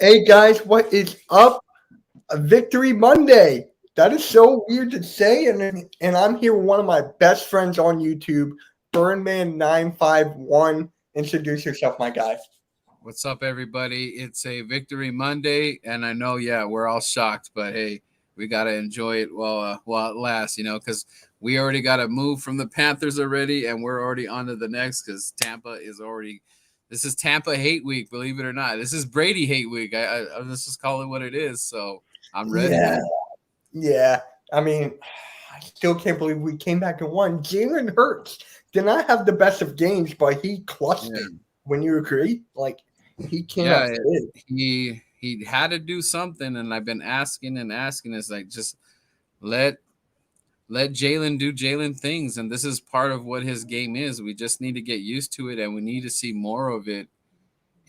Hey guys, what is up? A Victory Monday. That is so weird to say, and I'm here with one of my best friends on YouTube, Burnman951. Introduce yourself, my guy. What's up, everybody? It's a Victory Monday, and I know, we're all shocked, but hey, we gotta enjoy it while it lasts, because we already got to move from the Panthers already, and we're already on to the next because Tampa is already. This is Tampa hate week, believe it or not. This is Brady hate week. Let's just call it what it is. So I'm ready, Yeah, man. yeah. I mean, I still can't believe we came back and won. Jalen Hurts did not have the best of games, but he clutched Yeah, it. When you agree, like he came up yeah. big. He had to do something, and I've been asking and asking. It's like just let let Jalen do Jalen things, and this is part of what his game is. We just need to get used to it, and we need to see more of it.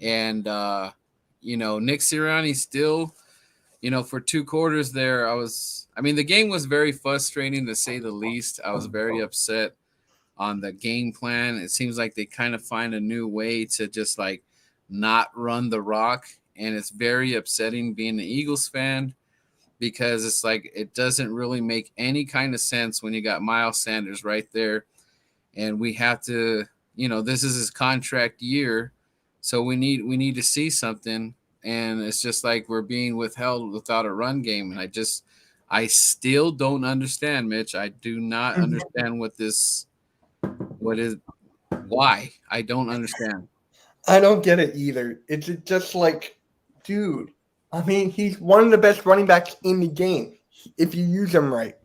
And Nick Sirianni still, for 2 quarters there, I mean, the game was very frustrating to say the least. I was very upset on the game plan. It seems like they kind of find a new way to just like not run the rock, and it's very upsetting being an Eagles fan because it's like it doesn't really make any kind of sense when you got Miles Sanders right there, and we have to, this is his contract year, so we need to see something, and it's just like we're being withheld without a run game, and I still don't understand, Mitch. I do not understand what is why. I don't understand. I don't get it either. It's just like, dude. I mean, he's one of the best running backs in the game if you use him right.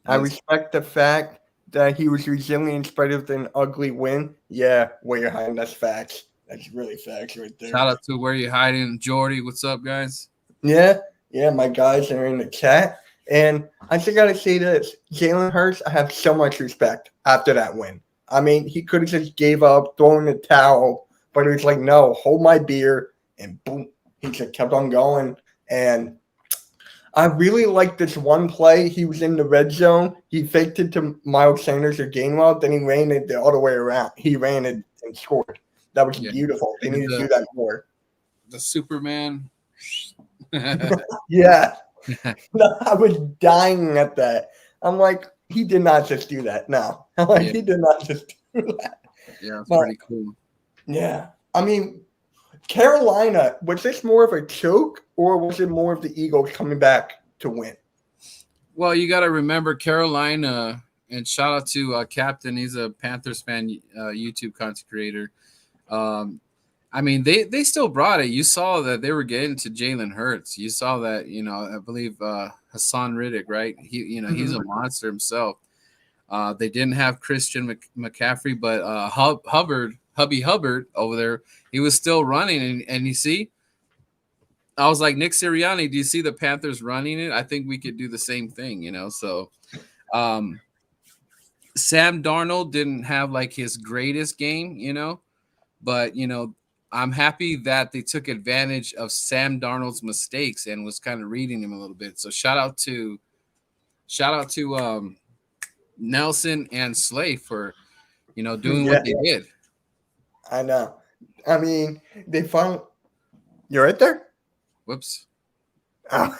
I Yes. respect the fact that he was resilient in spite of an ugly win. Yeah, where you're hiding, that's facts. That's really facts right there. Shout out to Where You Hiding, Jordy. What's up, guys? Yeah, yeah, my guys are in the chat. And I just got to say this Jalen Hurts, I have so much respect after that win. I mean, he could have just gave up, thrown the towel, but he was like, no, hold my beer. And boom, he just kept on going. And I really like this one play. He was in the red zone. He faked it to Miles Sanders or Gainwell. Then he ran it the other way around. He ran it and scored. That was Yeah, beautiful. They need to do the that more. the Superman. Yeah, Yeah. No, I was dying at that. I'm like, he did not just do that. No. I'm like, he did not just do that. it's But pretty cool. yeah. I mean, Carolina, was this more of a choke or was it more of the Eagles coming back to win? Well, you got to remember Carolina, and shout out to Captain. He's a Panthers fan, YouTube content creator. Um, I mean, they still brought it. You saw that they were getting to Jalen Hurts. You saw that, I believe Hassan Riddick, right? He's a Mhm. monster himself. They didn't have Christian McCaffrey, but Hubby Hubbard over there, he was still running. And you see, I was like, Nick Sirianni, do you see the Panthers running it? I think we could do the same thing, So um, Sam Darnold didn't have like his greatest game, but I'm happy that they took advantage of Sam Darnold's mistakes and was kind of reading him a little bit. So shout out to Nelson and Slay for doing Yeah, what they did. I know. I mean, they found. You're right there? Whoops, Oh.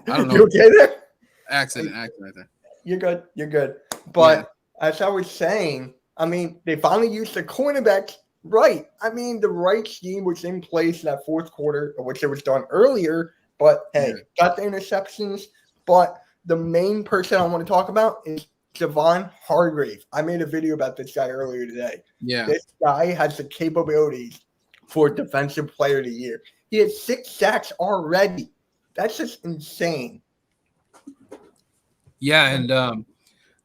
I don't You know, okay there? accident right there. You're good. You're good. Yeah, But as I was saying, I mean, they finally used the cornerbacks right. I mean, the right scheme was in place in that fourth quarter, which it was done earlier. But yeah, hey, got the interceptions. But the main person I want to talk about is Javon Hargrave. I made a video about this guy earlier today. yeah. This guy has the capabilities for Defensive Player of the Year. He has 6 sacks already. That's just insane. Yeah, and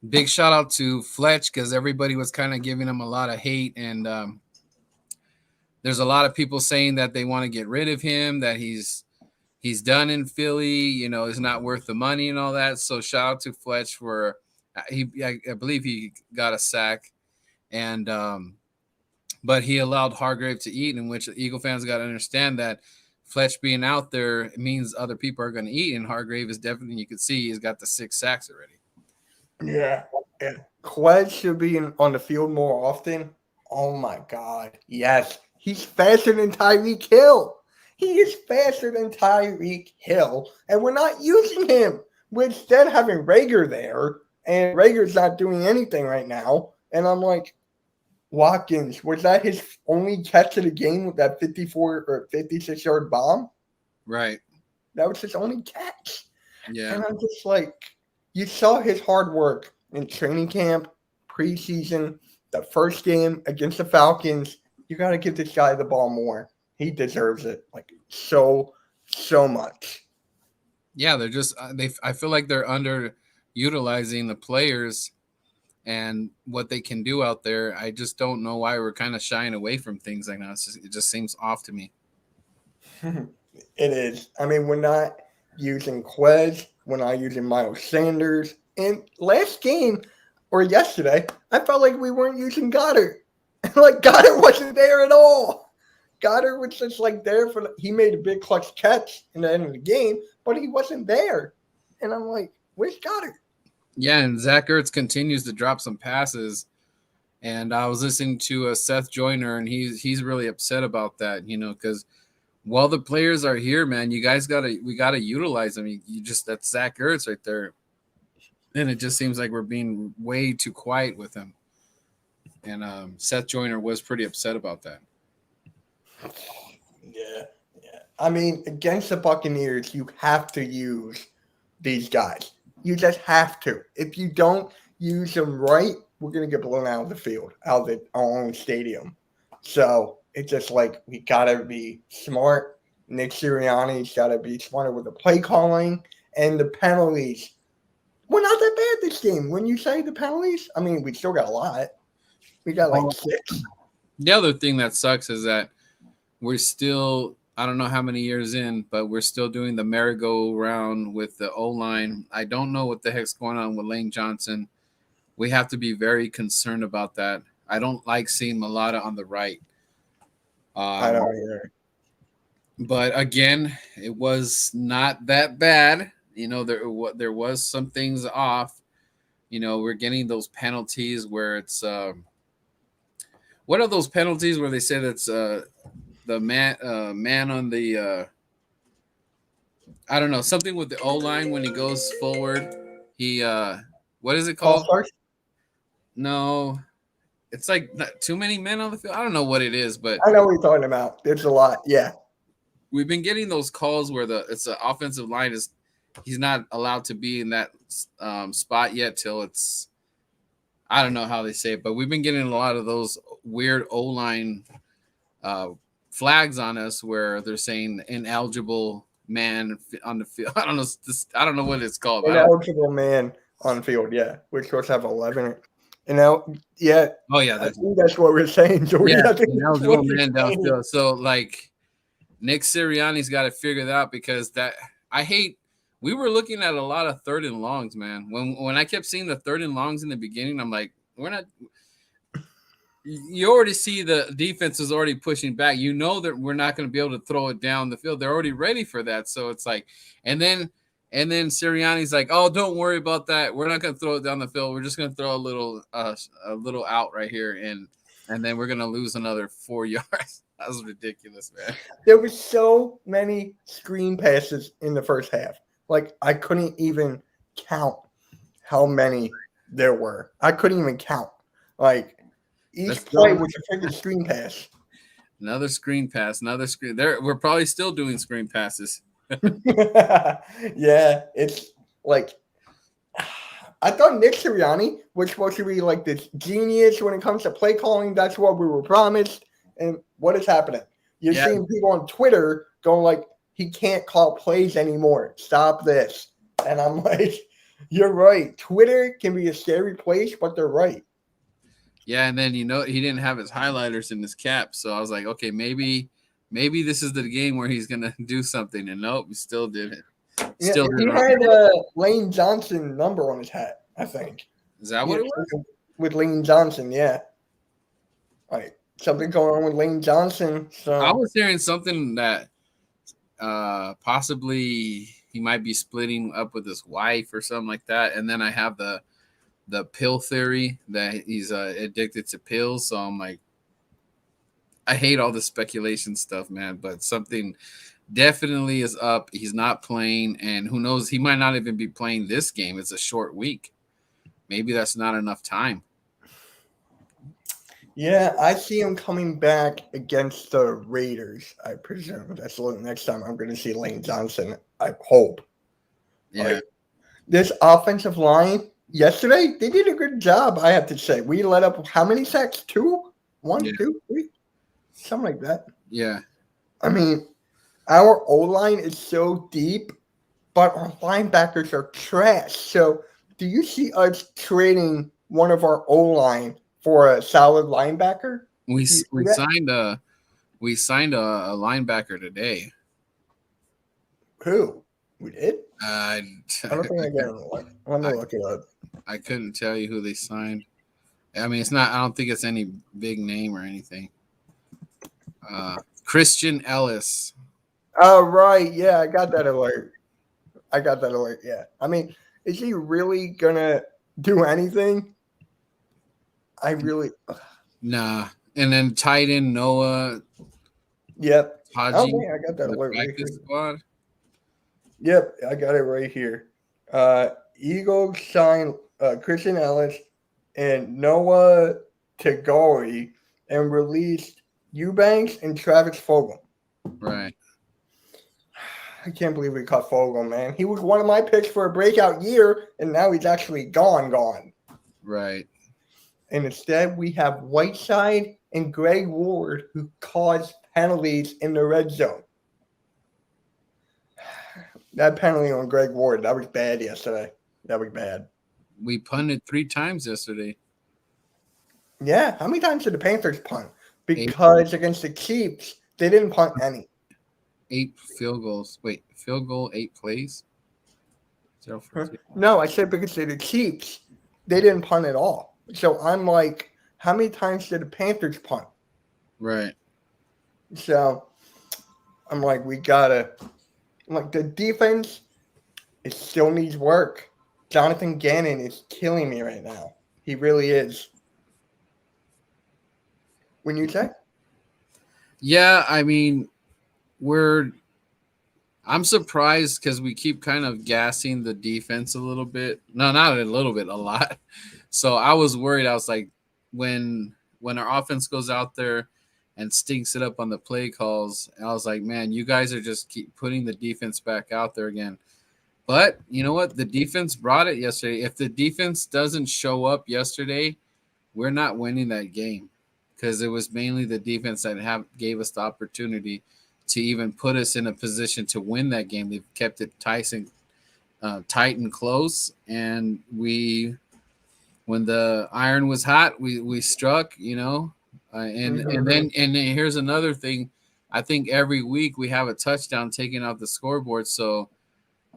big shout out to Fletch because everybody was kind of giving him a lot of hate, and there's a lot of people saying that they want to get rid of him, that he's done in Philly, is not worth the money and all that. So shout out to Fletch for I believe he got a sack, and but he allowed Hargrave to eat, in which Eagle fans got to understand that Fletch being out there means other people are going to eat, and Hargrave is definitely, you could see he's got the 6 sacks already. Yeah. Yeah. Quez should be on the field more often. Oh my God. Yes. He's faster than Tyreek Hill. He is faster than Tyreek Hill, and we're not using him. We're instead having Rager there, and Rager's not doing anything right now. And I'm like, Watkins, was that his only catch of the game with that 54 or 56-yard bomb? Right. That was his only catch. Yeah. And I'm just like, you saw his hard work in training camp, preseason, the first game against the Falcons. You got to give this guy the ball more. He deserves it like so much. Yeah, they're just I feel like they're underutilizing the players and what they can do out there. I just don't know why we're kind of shying away from things like that. It just seems off to me. It is. I mean, we're not using Quez. We're not using Miles Sanders. And last game or yesterday, I felt like we weren't using Goddard. Like Goddard wasn't there at all. Goddard was just like there he made a big clutch catch in the end of the game, but he wasn't there. And I'm like, where's Goddard? Yeah, and Zach Ertz continues to drop some passes. And I was listening to Seth Joyner, and he's really upset about that, because while the players are here, man, we gotta utilize them. That's Zach Ertz right there. And it just seems like we're being way too quiet with him. And Seth Joyner was pretty upset about that. Yeah. I mean, against the Buccaneers, you have to use these guys. You just have to. If you don't use them right, we're going to get blown out of the field, out of our own stadium. So it's just like we got to be smart. Nick Sirianni's got to be smarter with the play calling and the penalties. We're not that bad this game. When you say the penalties, I mean, we still got a lot. We got like 6. The other thing that sucks is that we're still, I don't know how many years in, but we're still doing the merry-go-round with the O-line. I don't know what the heck's going on with Lane Johnson. We have to be very concerned about that. I don't like seeing Mulata on the right. I don't either. But again, it was not that bad. There was some things off. We're getting those penalties where it's what are those penalties where they say that's the man on the I don't know, something with the O line when he goes forward. He what is it called? No, it's like not too many men on the field. I don't know what it is, but I know what you're talking about. There's a lot. Yeah. We've been getting those calls where it's the offensive line he's not allowed to be in that spot yet till it's, I don't know how they say it, but we've been getting a lot of those weird O-line flags on us where they're saying ineligible man on the field. I don't know what it's called. Ineligible man on field, yeah. We're supposed to have 11. Yeah. Oh, yeah. I think that's what we're saying, Jordan. Yeah, ineligible man downfield. So, like, Nick Sirianni's got to figure that out because we were looking at a lot of 3rd and longs, man. When I kept seeing the 3rd and longs in the beginning, I'm like, you already see the defense is already pushing back. You know that we're not going to be able to throw it down the field. They're already ready for that. So it's like, and then Sirianni's like, oh, don't worry about that. We're not going to throw it down the field. We're just going to throw a little out right here. And then we're going to lose another 4 yards. That was ridiculous, man. There were so many screen passes in the first half. Like, I couldn't even count how many there were. I couldn't even count. Like, each play was a freaking screen pass. Another screen pass. We're probably still doing screen passes. Yeah, it's like I thought Nick Sirianni was supposed to be like this genius when it comes to play calling. That's what we were promised. And what is happening? You're seeing people on Twitter going like, he can't call plays anymore. Stop this. And I'm like, you're right. Twitter can be a scary place, but they're right. Yeah, and then he didn't have his highlighters in his cap. So I was like, okay, maybe this is the game where he's gonna do something. And nope, he still didn't. He had Lane Johnson number on his hat, I think. Is that what it was? With Lane Johnson, yeah. Like something going on with Lane Johnson. So I was hearing something that possibly he might be splitting up with his wife or something like that. And then I have the pill theory that he's addicted to pills. So I'm like, I hate all the speculation stuff, man, but something definitely is up. He's not playing, and who knows, he might not even be playing this game. It's a short week. Maybe that's not enough time. Yeah, I see him coming back against the Raiders. I presume that's the next time I'm going to see Lane Johnson. I hope. Yeah. Like this offensive line yesterday, they did a good job. I have to say, we let up how many sacks? Two, one, Yeah. two, three, something like that. Yeah. I mean, our O line is so deep, but our linebackers are trash. So, do you see us trading one of our O line for a solid linebacker? We Do you see we that? signed a we signed a linebacker today. Who? We did? I I don't think I got it. Let me I, look it up. I couldn't tell you who they signed. I mean, it's not. I don't think it's any big name or anything. Christian Ellis. Oh, right. Yeah, I got that alert. I got that alert. Yeah. I mean, is he really going to do anything? I really. Nah. And then tight end Noah Yep. Oh, Haji, man, I got that the alert right practice here. squad. Yep, I got it right here. Eagles signed Christian Ellis and Noah Tagori and released Eubanks and Travis Fogel. Right. I can't believe we cut Fogel, man. He was one of my picks for a breakout year, and now he's actually gone. Right. And instead, we have Whiteside and Greg Ward, who caused penalties in the red zone. That penalty on Greg Ward, that was bad yesterday. That was bad. We punted 3 times yesterday. Yeah, how many times did the Panthers punt? Eight, Because against the Chiefs, they didn't punt any. 8 field goals. Wait, field goal, 8 plays. 0 for 2. No, I said because they're the Chiefs, they didn't punt at all. So I'm like, how many times did the Panthers punt? Right. So I'm like, the defense, it still needs work. Jonathan Gannon is killing me right now. He really is. When you say? Yeah, I mean, I'm surprised because we keep kind of gassing the defense a little bit. No, not a little bit, a lot. So I was worried. I was like, when our offense goes out there and stinks it up on the play calls, I was like, man, you guys are just keep putting the defense back out there again. But you know what? The defense brought it yesterday. If the defense doesn't show up yesterday, we're not winning that game because it was mainly the defense that gave us the opportunity to even put us in a position to win that game. They've kept it tight and close, and when the iron was hot, we struck. And then here's another thing. I think every week we have a touchdown taken off the scoreboard. So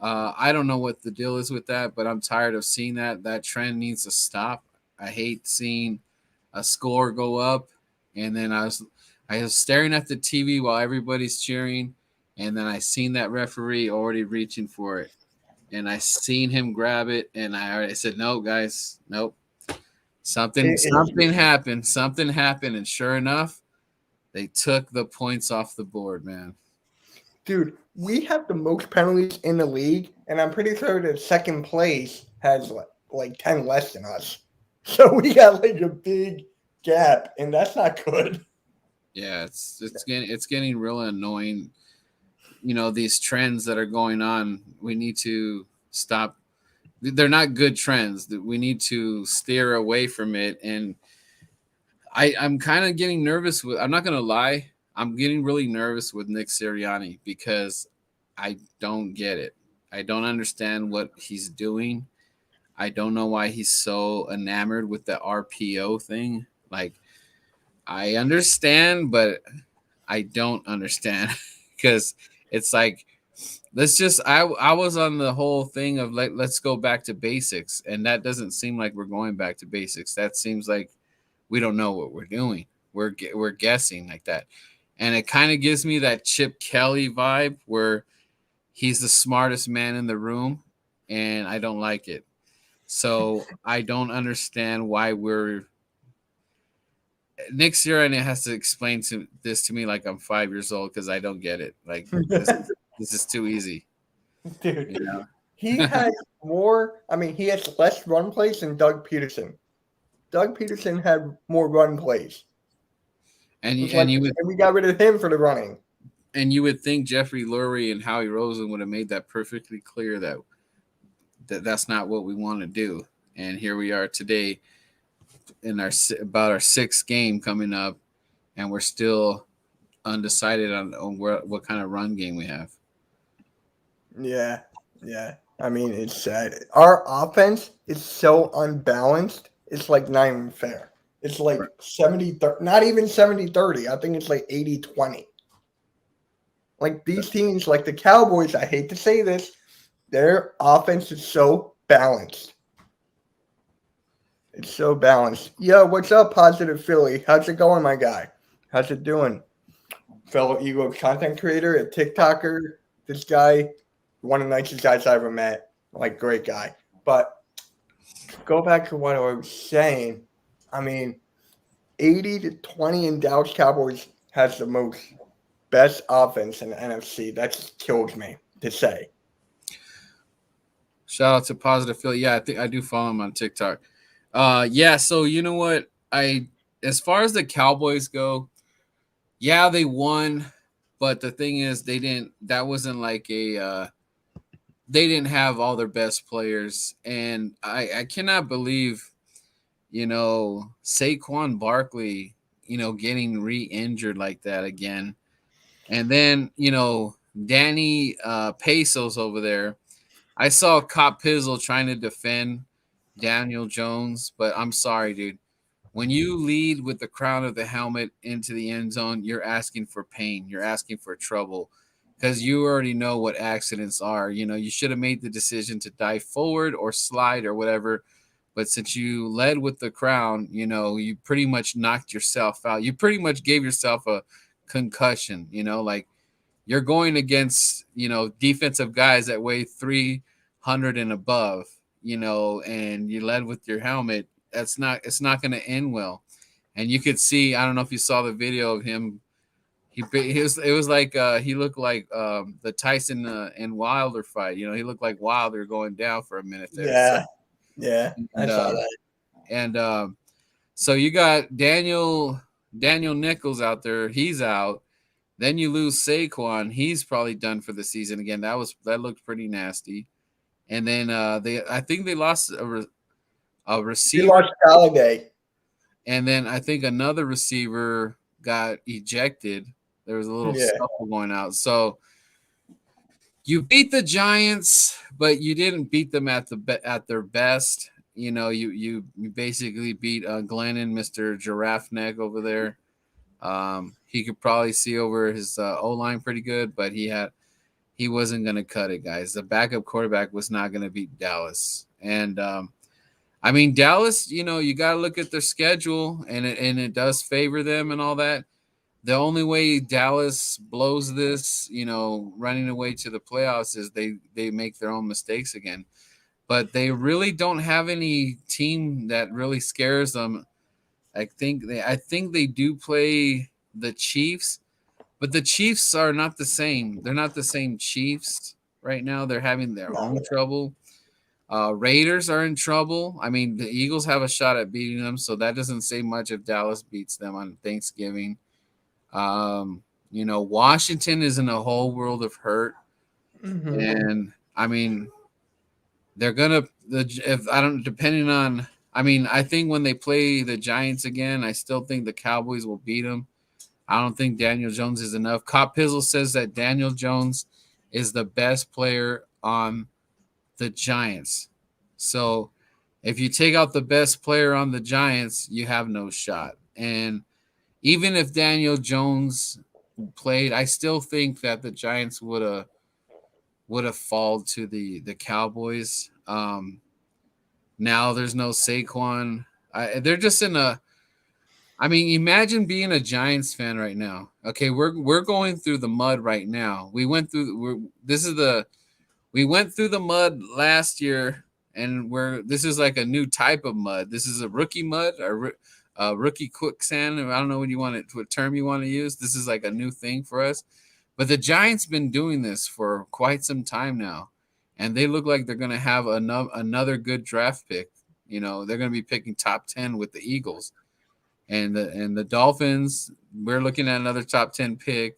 I don't know what the deal is with that, but I'm tired of seeing that. That trend needs to stop. I hate seeing a score go up, and then I was staring at the TV while everybody's cheering, and then I seen that referee already reaching for it, and I seen him grab it, and I already said, "No, guys, nope." Something happened. Something happened, and sure enough, they took the points off the board, man. Dude, we have the most penalties in the league, and I'm pretty sure that second place has like 10 less than us. So we got like a big gap, and that's not good. Yeah, it's getting real annoying. These trends that are going on. We need to stop. They're not good trends. We need to steer away from it. And I'm kind of getting nervous with. I'm not gonna lie. I'm getting really nervous with Nick Sirianni because I don't get it. I don't understand what he's doing. I don't know why he's so enamored with the RPO thing. Like, I understand, but I don't understand because it's like I was on the whole thing of like let's go back to basics, and that doesn't seem like we're going back to basics. That seems like we don't know what we're doing. We're guessing like that, and it kind of gives me that Chip Kelly vibe where he's the smartest man in the room, and I don't like it. So I don't understand why Nick Sirianni has to explain this to me like I'm 5 years old because I don't get it. Like this is too easy, Dude, you know. he has more. I mean, he has less run plays than Doug Peterson. Doug Peterson had more run plays. and you It's and like, you would and we got rid of him for the running. and you would think Jeffrey Lurie and Howie Roseman would have made that perfectly clear that's not what we want to do. And here we are today in about our sixth game coming up, and we're still undecided on what kind of run game we have. Yeah, yeah. I mean, it's sad. Our offense is so unbalanced. It's like not even fair. It's like 70, not even 70-30. I think it's like 80-20. Like these teams, like the Cowboys, I hate to say this, their offense is so balanced. It's so balanced. Yo, what's up, Positive Philly? How's it going, my guy? How's it doing? Fellow Eagles content creator, a TikToker. This guy, one of the nicest guys I ever met. Like, great guy. But go back to what I was saying. I mean, 80-20 in Dallas Cowboys has the most best offense in the NFC. That just kills me to say. Shout out to Positive Philly. Yeah, I think I do follow him on TikTok. Yeah, so you know what? As far as the Cowboys go, yeah, they won, but the thing is that wasn't like they didn't have all their best players. And I cannot believe, Saquon Barkley, getting re-injured like that again. And then, Danny Pesos over there. I saw Cop Pizzle trying to defend Daniel Jones, but I'm sorry, dude. When you lead with the crown of the helmet into the end zone, you're asking for pain. You're asking for trouble because you already know what accidents are. You should have made the decision to dive forward or slide or whatever. But since you led with the crown, you pretty much knocked yourself out. You pretty much gave yourself a concussion, like you're going against, defensive guys that weigh 300 and above, and you led with your helmet. It's not going to end well. And you could see, I don't know if you saw the video of him. It was like he looked like the Tyson and Wilder fight. He looked like Wilder going down for a minute there. So, Yeah, I and saw that. and so you got Daniel Nichols out there. He's out. Then you lose Saquon. He's probably done for the season again. That looked pretty nasty. And then I think they lost a He receiver, lost Galladay. and then I think another receiver got ejected. There was a little Yeah. scuffle going out. So you beat the Giants, but you didn't beat them at their best. You basically beat Glennon, Mr. Giraffe Neck over there. He could probably see over his O line pretty good, but he wasn't going to cut it, guys. The backup quarterback was not going to beat Dallas. And I mean, Dallas, you got to look at their schedule, and it does favor them and all that. The only way Dallas blows this, running away to the playoffs is they make their own mistakes again. But they really don't have any team that really scares them. I think they do play the Chiefs, but the Chiefs are not the same. They're not the same Chiefs right now. They're having their own trouble. Raiders are in trouble. I mean, the Eagles have a shot at beating them, so that doesn't say much if Dallas beats them on Thanksgiving. Washington is in a whole world of hurt, and I mean, they're gonna if I don't depending on. I mean, I think when they play the Giants again, I still think the Cowboys will beat them. I don't think Daniel Jones is enough. Cop Pizzle says that Daniel Jones is the best player on the Giants. So if you take out the best player on the Giants, you have no shot. And even if Daniel Jones played, I still think that the Giants would have fallen to the Cowboys. Now there's no Saquon. They're just in a. I mean, imagine being a Giants fan right now. Okay, we're going through the mud right now. We went through. We went through the mud last year, and this is like a new type of mud. This is a rookie mud, rookie quicksand. I don't know what term you want to use. This is like a new thing for us. But the Giants been doing this for quite some time now, and they look like they're going to have another good draft pick. You know, they're going to be picking top 10 with the Eagles, and the Dolphins. We're looking at another top 10 pick,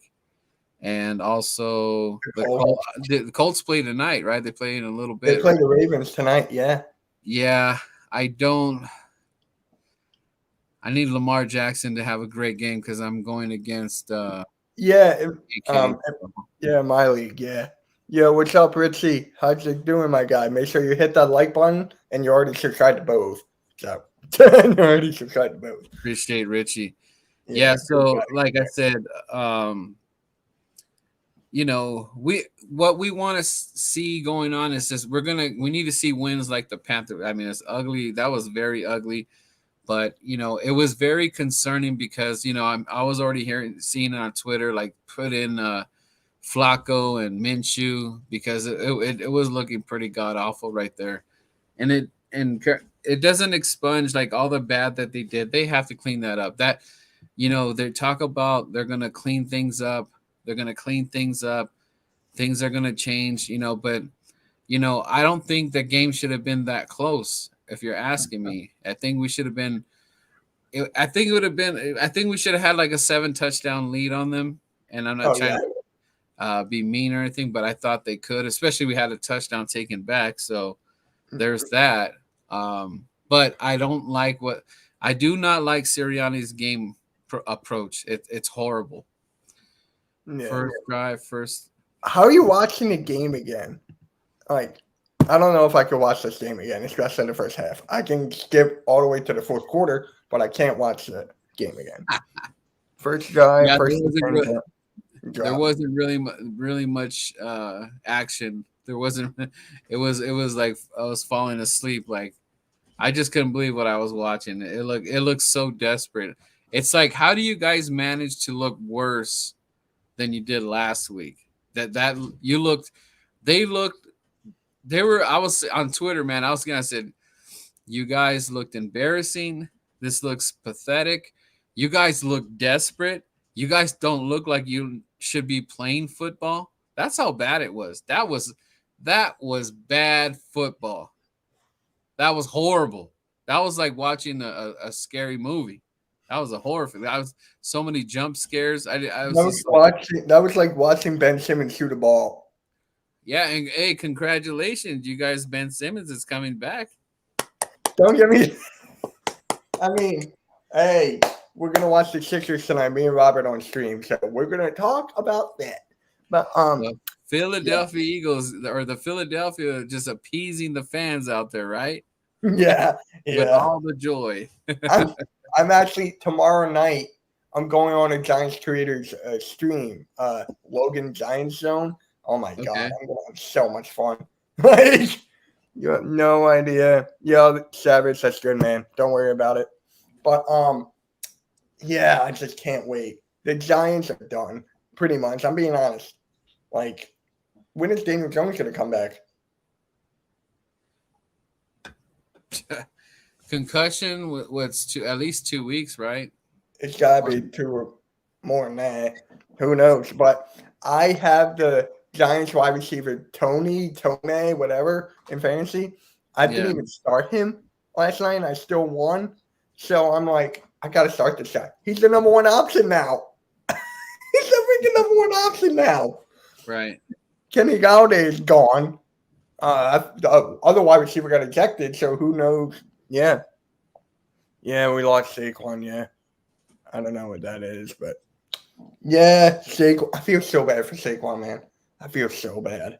and also the Colts play tonight, right? They play in a little bit. They play right? the Ravens tonight. Yeah. Yeah, I need Lamar Jackson to have a great game because I'm going against Yeah. AK. Yeah, my league. Yeah. Yo, what's up, Richie? How's it doing, my guy? Make sure you hit that like button, and you're already subscribed to both. So you're already subscribed to both. Appreciate Richie. Yeah. So like I said, you know, what we want to see going on is just we need to see wins like the Panthers. I mean, it's ugly. That was very ugly. But you know, it was very concerning because you know I was already seeing it on Twitter, like put in Flacco and Minshew because it was looking pretty god awful right there, and it doesn't expunge like all the bad that they did. They have to clean that up. That you know they talk about they're gonna clean things up. They're gonna clean things up. Things are gonna change. You know, but you know I don't think the game should have been that close. If you're asking me, I think we should have been. I think it would have been. I think we should have had like a 7-touchdown lead on them. And I'm not trying to be mean or anything, but I thought they could. Especially we had a touchdown taken back, so there's that. But I don't like I do not like Sirianni's game approach. It's horrible. Yeah. First. How are you watching the game again? Like, I don't know if I could watch this game again, especially in the first half. I can skip all the way to the fourth quarter, but I can't watch the game again. First drive, Yeah, there wasn't really much action. There wasn't. It was like I was falling asleep. Like I just couldn't believe what I was watching. It looked so desperate. It's like, how do you guys manage to look worse than you did last week? That you looked. They looked. They were. I was on Twitter, man. I said, you guys looked embarrassing. This looks pathetic. You guys look desperate. You guys don't look like you should be playing football. That's how bad it was. That was bad football. That was horrible. That was like watching a scary movie. That was a horror film. That was so many jump scares. That was like watching Ben Simmons shoot a ball. Yeah, and hey, congratulations, you guys! Ben Simmons is coming back. Don't get me. I mean, hey, we're gonna watch the Sixers tonight. Me and Robert on stream, so we're gonna talk about that. But the Philadelphia Eagles or the Philadelphia just appeasing the fans out there, right? Yeah. With all the joy. I'm actually tomorrow night. I'm going on a Giants creators stream, Logan Giants Zone. Oh my god, I'm gonna have so much fun. Like, you have no idea. Yo, Savage, that's good, man. Don't worry about it. But yeah, I just can't wait. The Giants are done, pretty much. I'm being honest. Like, when is Daniel Jones gonna come back? Concussion, what's at least 2 weeks, right? It's gotta be 2 or more than that. Who knows? But I have the Giants wide receiver Tony, whatever, in fantasy. I didn't even start him last night, and I still won. So I'm like, I got to start this guy. He's the number one option now. He's the freaking number one option now. Right. Kenny Galladay is gone. The other wide receiver got ejected, so who knows? Yeah. Yeah, we lost Saquon, yeah. I don't know what that is, but yeah, Saquon. I feel so bad for Saquon, man. I feel so bad.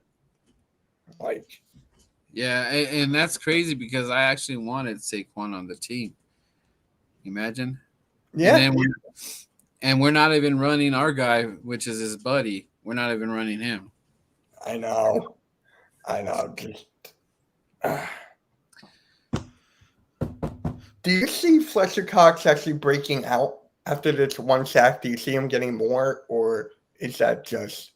Like, yeah, and that's crazy because I actually wanted Saquon on the team. Imagine. Yeah. And we're not even running our guy, which is his buddy. We're not even running him. I know. Just, do you see Fletcher Cox actually breaking out after this one sack? Do you see him getting more, or is that just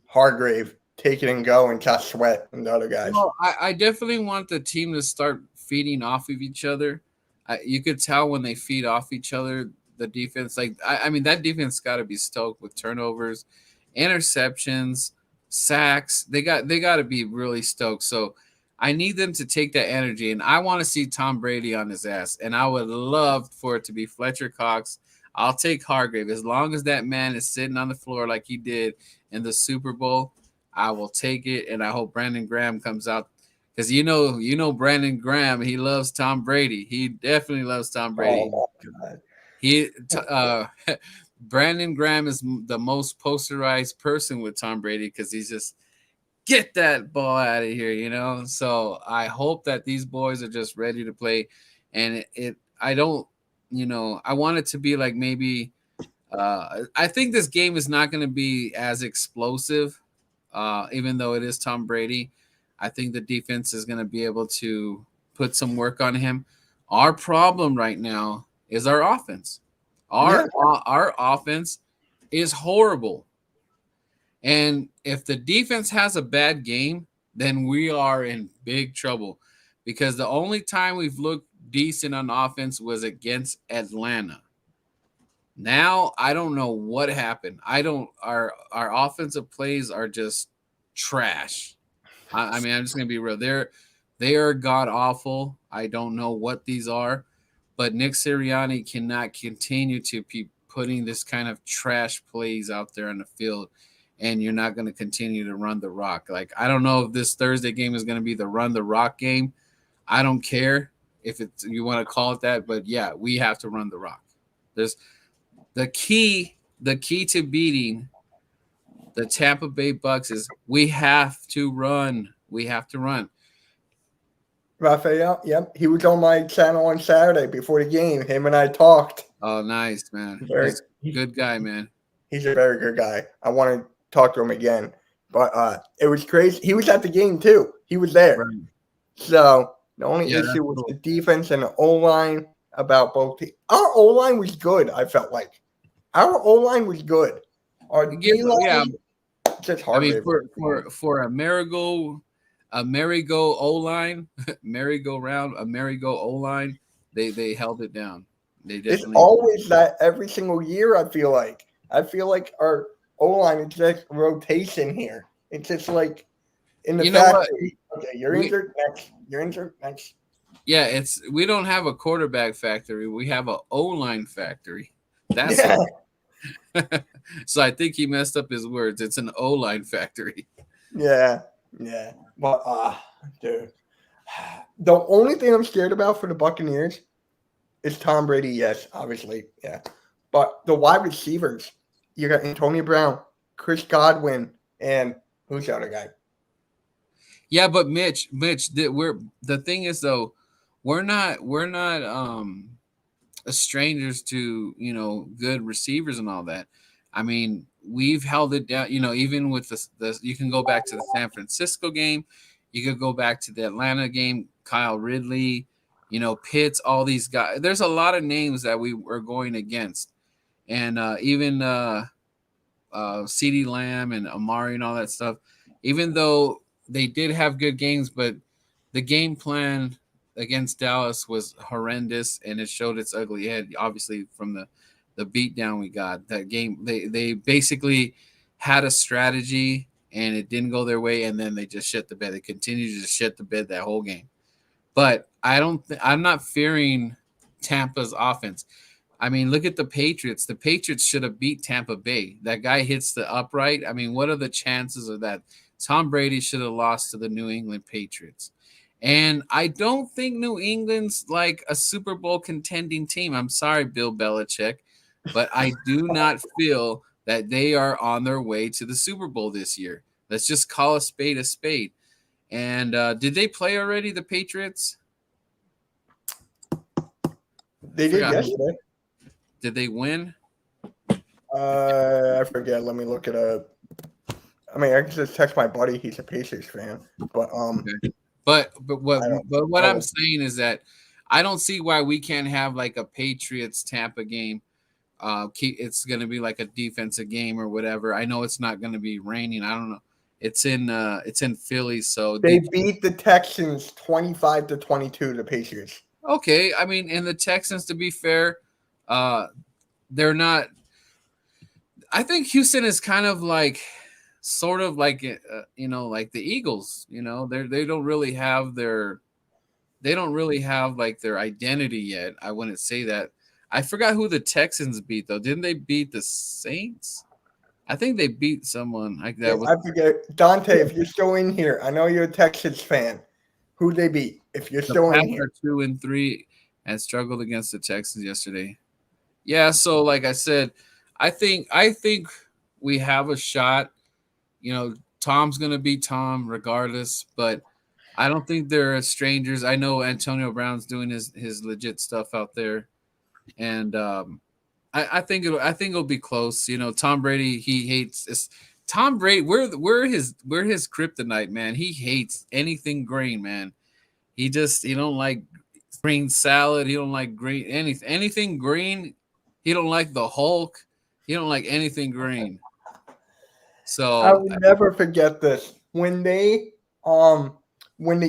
Hargrave take it and go and Josh Sweat and the other guys? Well, I definitely want the team to start feeding off of each other. You could tell when they feed off each other. The defense, like I mean, that defense got to be stoked with turnovers, interceptions, sacks. They got to be really stoked. So I need them to take that energy, and I want to see Tom Brady on his ass. And I would love for it to be Fletcher Cox. I'll take Hargrave as long as that man is sitting on the floor like he did in the Super Bowl. I will take it, and I hope Brandon Graham comes out because you know Brandon Graham. He loves Tom Brady. He definitely loves Tom Brady. Oh my God. He Brandon Graham is the most posterized person with Tom Brady because he's just get that ball out of here. So I hope that these boys are just ready to play, and I don't, I want it to be like maybe. I think this game is not going to be as explosive, even though it is Tom Brady. I think the defense is going to be able to put some work on him. Our problem right now is our offense. Yeah. Our offense is horrible. And if the defense has a bad game, then we are in big trouble because the only time we've looked decent on offense was against Atlanta. Now I don't know what happened. I don't our offensive plays are just trash. I mean, I'm just gonna be real. They are god awful. I don't know what these are, but Nick Sirianni cannot continue to be putting this kind of trash plays out there on the field, and you're not going to continue to run the rock. Like I don't know if this Thursday game is going to be the run the rock game. I don't care if it's you want to call it that, but yeah, we have to run the rock. There's the key. The key to beating the Tampa Bay Bucks is we have to run. We have to run. Raphael, yep. He was on my channel on Saturday before the game. Him and I talked. Oh, nice, man. Very, He's a good guy, man. He's a very good guy. I want to talk to him again. But it was crazy. He was at the game too. He was there. Right. So the only issue was the defense and the O-line about both teams. Our O-line was good, I felt like. Our O-line was good. Our D-line, just hard. I mean, for a merry-go O-line, merry-go-round, a merry-go O-line, they held it down. They definitely. It's always that every single year, I feel like. Our O-line is just rotation here. It's just like in the factory. Okay, you're injured next. You're injured next. Yeah, we don't have a quarterback factory. We have a O-line factory. That's So I think he messed up his words. It's an O-line factory. Yeah. But dude, the only thing I'm scared about for the Buccaneers is Tom Brady. Yes, obviously, yeah. But the wide receivers, you got Antonio Brown, Chris Godwin, and who's the other guy? Yeah, but Mitch, the thing is though, we're not strangers to good receivers and all that. I mean, we've held it down. Even with the you can go back to the San Francisco game, you could go back to the Atlanta game. Kyle Ridley, Pitts, all these guys. There's a lot of names that we were going against, and even CeeDee Lamb and Amari and all that stuff. Even though they did have good games, but the game plan against Dallas was horrendous, and it showed its ugly head. Obviously, from the beatdown we got that game, they basically had a strategy, and it didn't go their way, and then they just shit the bed. They continued to just shit the bed that whole game. But I'm not fearing Tampa's offense. I mean, look at the Patriots. The Patriots should have beat Tampa Bay. That guy hits the upright. I mean, what are the chances of that? Tom Brady should have lost to the New England Patriots. And I don't think New England's like a Super Bowl contending team. I'm sorry, Bill Belichick, but I do not feel that they are on their way to the Super Bowl this year. Let's just call a spade a spade. And did they play already, the Patriots? They did yesterday. Did they win? I forget. Let me look it up. I mean, I can just text my buddy. He's a Pacers fan. But okay. But what I'm saying is that I don't see why we can't have like a Patriots Tampa game. It's going to be like a defensive game or whatever. I know it's not going to be raining. I don't know. It's in Philly, so they beat the Texans 25-22. The Pacers. Okay, I mean, and the Texans, to be fair, uh, they're not. I think Houston is kind of like, sort of like, like the Eagles. They don't really have like their identity yet. I wouldn't say that. I forgot who the Texans beat though. Didn't they beat the Saints? I think they beat someone like Yeah, that. I forget. Dante, if you're still in here, I know you're a Texas fan. Who they beat? If you're The still in Pats here. are 2-3 and struggled against the Texans yesterday. Yeah, so like I said, I think we have a shot. Tom's gonna be Tom regardless, but I don't think they're strangers. I know Antonio Brown's doing his legit stuff out there, and I think it'll be close. Tom Brady, he hates this. Tom Brady, we're his kryptonite, man. He hates anything green, man. He don't like green salad. He don't like green anything green. He don't like the Hulk. He don't like anything green. I So will never forget this. When the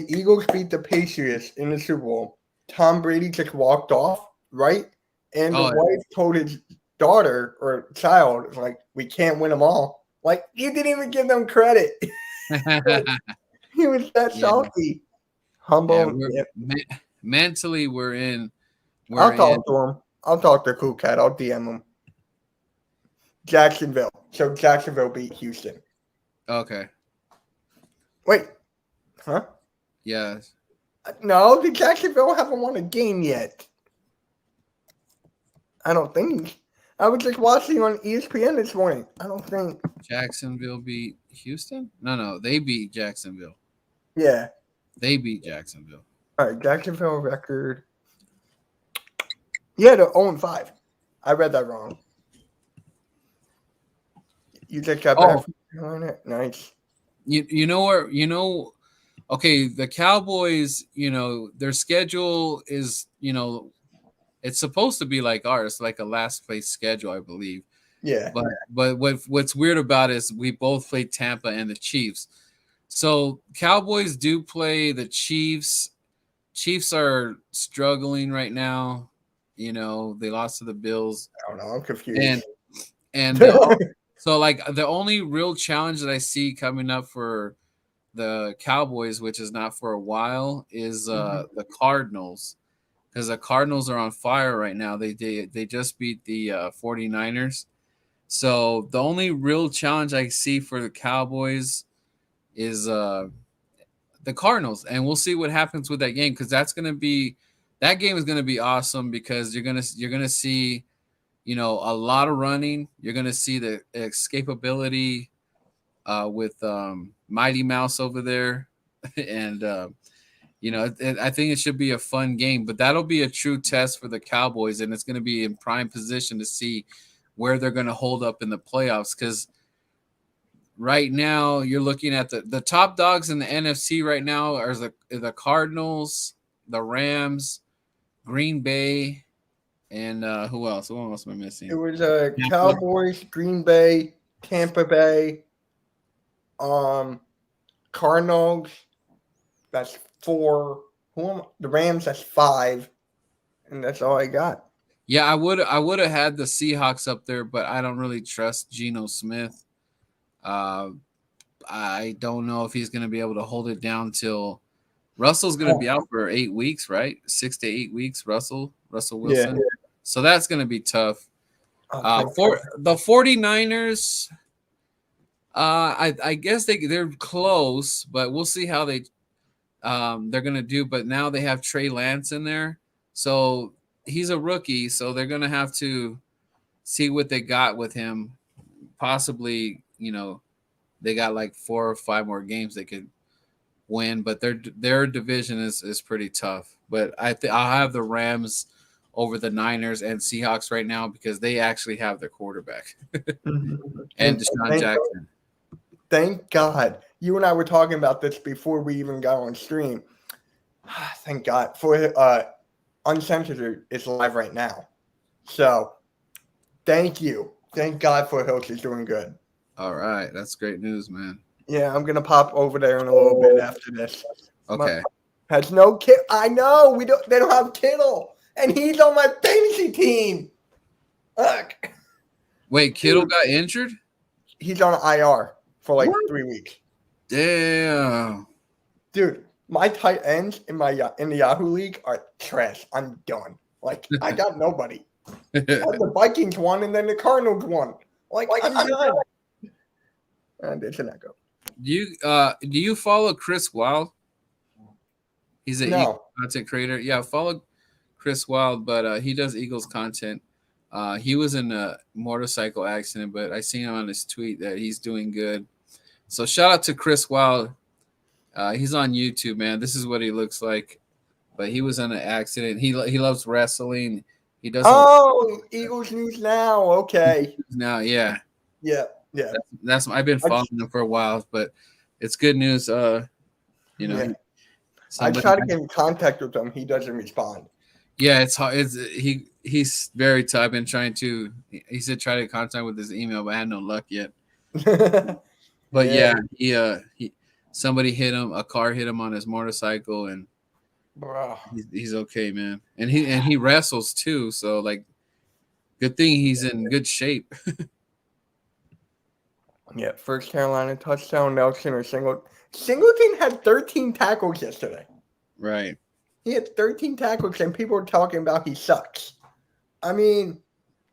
Eagles beat the Patriots in the Super Bowl, Tom Brady just walked off, right? And the oh wife told his daughter or child, like, we can't win them all. Like, you didn't even give them credit. Like, yeah, he was that yeah. salty. Yeah, Humble. we're Yeah. mentally we're in we're I'll in talk to him. I'll talk to Cool Cat. I'll DM him. Jacksonville. So Jacksonville beat Houston. okay. Wait. Huh? Yeah. No, the Jacksonville haven't won a game yet. I don't think. I was just watching on ESPN this morning. I don't think. Jacksonville beat Houston? No, they beat Jacksonville. Yeah. They beat Jacksonville. All right. Jacksonville record. Yeah, they're 0-5. I read that wrong. You just got back Oh, from Carolina? Nice. you know where okay, the Cowboys, their schedule is, it's supposed to be like ours, like a last place schedule, I believe. Yeah. But what's weird about it is we both played Tampa and the Chiefs. So Cowboys do play the Chiefs. Chiefs are struggling right now. They lost to the Bills. I don't know. I'm confused. And so like the only real challenge that I see coming up for the Cowboys, which is not for a while, is the Cardinals, because the Cardinals are on fire right now. They just beat the 49ers. So the only real challenge I see for the Cowboys is the Cardinals, and we'll see what happens with that game, because that game is gonna be awesome, because you're gonna see a lot of running. You're gonna see the escapability with Mighty Mouse over there, and I think it should be a fun game. But that'll be a true test for the Cowboys, and it's gonna be in prime position to see where they're gonna hold up in the playoffs, because right now you're looking at the top dogs in the NFC right now are the Cardinals, the Rams, Green Bay, and who else? Who else am I It missing? was Tampa. Cowboys, Green Bay, Tampa Bay, um, Cardinals. That's 4. The Rams? That's 5, and that's all I got. Yeah, I would have had the Seahawks up there, but I don't really trust Geno Smith. Uh, I don't know if he's going to be able to hold it down till Russell's going to be out for 8 weeks, right? 6 to 8 weeks. Russell Yeah. Wilson. So that's going to be tough. Oh, For the 49ers, I guess they're close, but we'll see how they're gonna do. But now they have Trey Lance in there, so he's a rookie, so they're gonna have to see what they got with him. Possibly, they got like 4 or 5 more games they could win, but their division is pretty tough. But I'll have the Rams over the Niners and Seahawks right now, because they actually have their quarterback Mhm. and Deshaun Jackson. Thank God. You and I were talking about this before we even got on stream. Thank God for Uncensored is live right now. So thank you. Thank God for Hills is doing good. All right, that's great news, man. Yeah, I'm gonna pop over there in a little bit after this. Okay. Has no kid. I know they don't have Kittle, and he's on my fantasy team. Look, Wait, Kittle got injured? he's on IR for like What? 3 weeks. Damn. Dude, my tight ends in the Yahoo league are trash. I'm done. Like I got nobody. The Vikings won, and then the Cardinals won. Like I'm done. And it's an echo. Do you follow Chris Wild? He's an Eagles content creator. Yeah, follow Chris Wild, but he does Eagles content. He was in a motorcycle accident, but I seen him on his tweet that he's doing good. So shout out to Chris Wild. He's on YouTube, man. This is what he looks like. But he was in an accident. He loves wrestling. He does. Eagles news now. Okay. Now, yeah. Yeah. That's I've been following him for a while, but it's good news. I try to get in contact with him. He doesn't respond. Yeah, it's hard. He's very tough. I've been trying to. He said try to contact with his email, but I had no luck yet. But he somebody hit him. A car hit him on his motorcycle, and he's okay, man. And he wrestles too, so like, good thing he's in good shape. Yeah, first Carolina touchdown. Nelson or Singleton had 13 tackles yesterday. Right. He had 13 tackles, and people were talking about he sucks. I mean,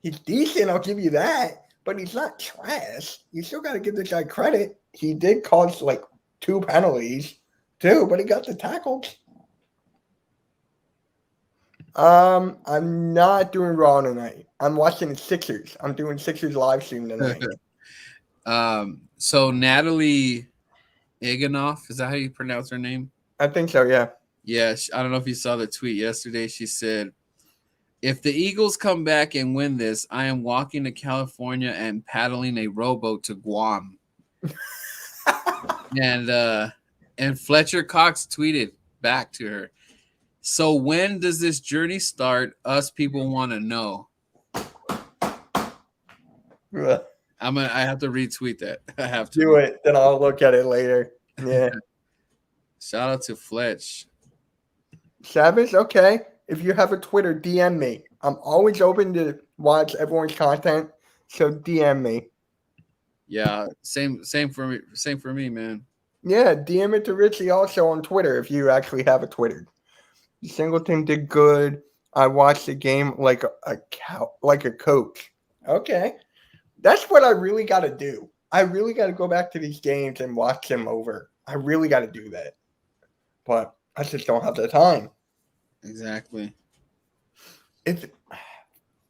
he's decent, I'll give you that, but he's not trash. You still got to give this guy credit. He did cause like 2 penalties, too, but he got the tackles. I'm not doing Raw tonight. I'm watching the Sixers. I'm doing Sixers live stream tonight. So Natalie Iganoff, is that how you pronounce her name? I think so, yeah. Yeah, I don't know if you saw the tweet yesterday. She said, if the Eagles come back and win this, I am walking to California and paddling a rowboat to Guam. And Fletcher Cox tweeted back to her, so when does this journey start? Us people want to know. I have to retweet that. I have to do it, then I'll look at it later. Yeah. Shout out to Fletch. Savage, okay. If you have a Twitter, DM me. I'm always open to watch everyone's content, so DM me. Yeah, same for me. Same for me, man. Yeah, DM it to Richie also on Twitter if you actually have a Twitter. Singleton did good. I watched the game like a coach. Okay. That's what I really got to do. I really got to go back to these games and watch them over. I really got to do that. But I just don't have the time. Exactly. It's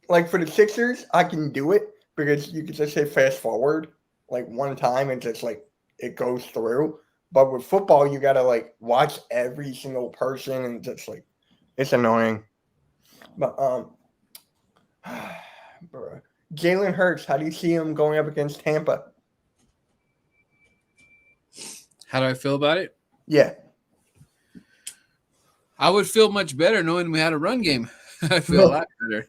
like for the Sixers, I can do it because you can just say fast forward like one time and just like it goes through. But with football, you got to like watch every single person and just like it's annoying. But bro. Jalen Hurts, how do you see him going up against Tampa? How do I feel about it? Yeah. I would feel much better knowing we had a run game. I feel a lot better.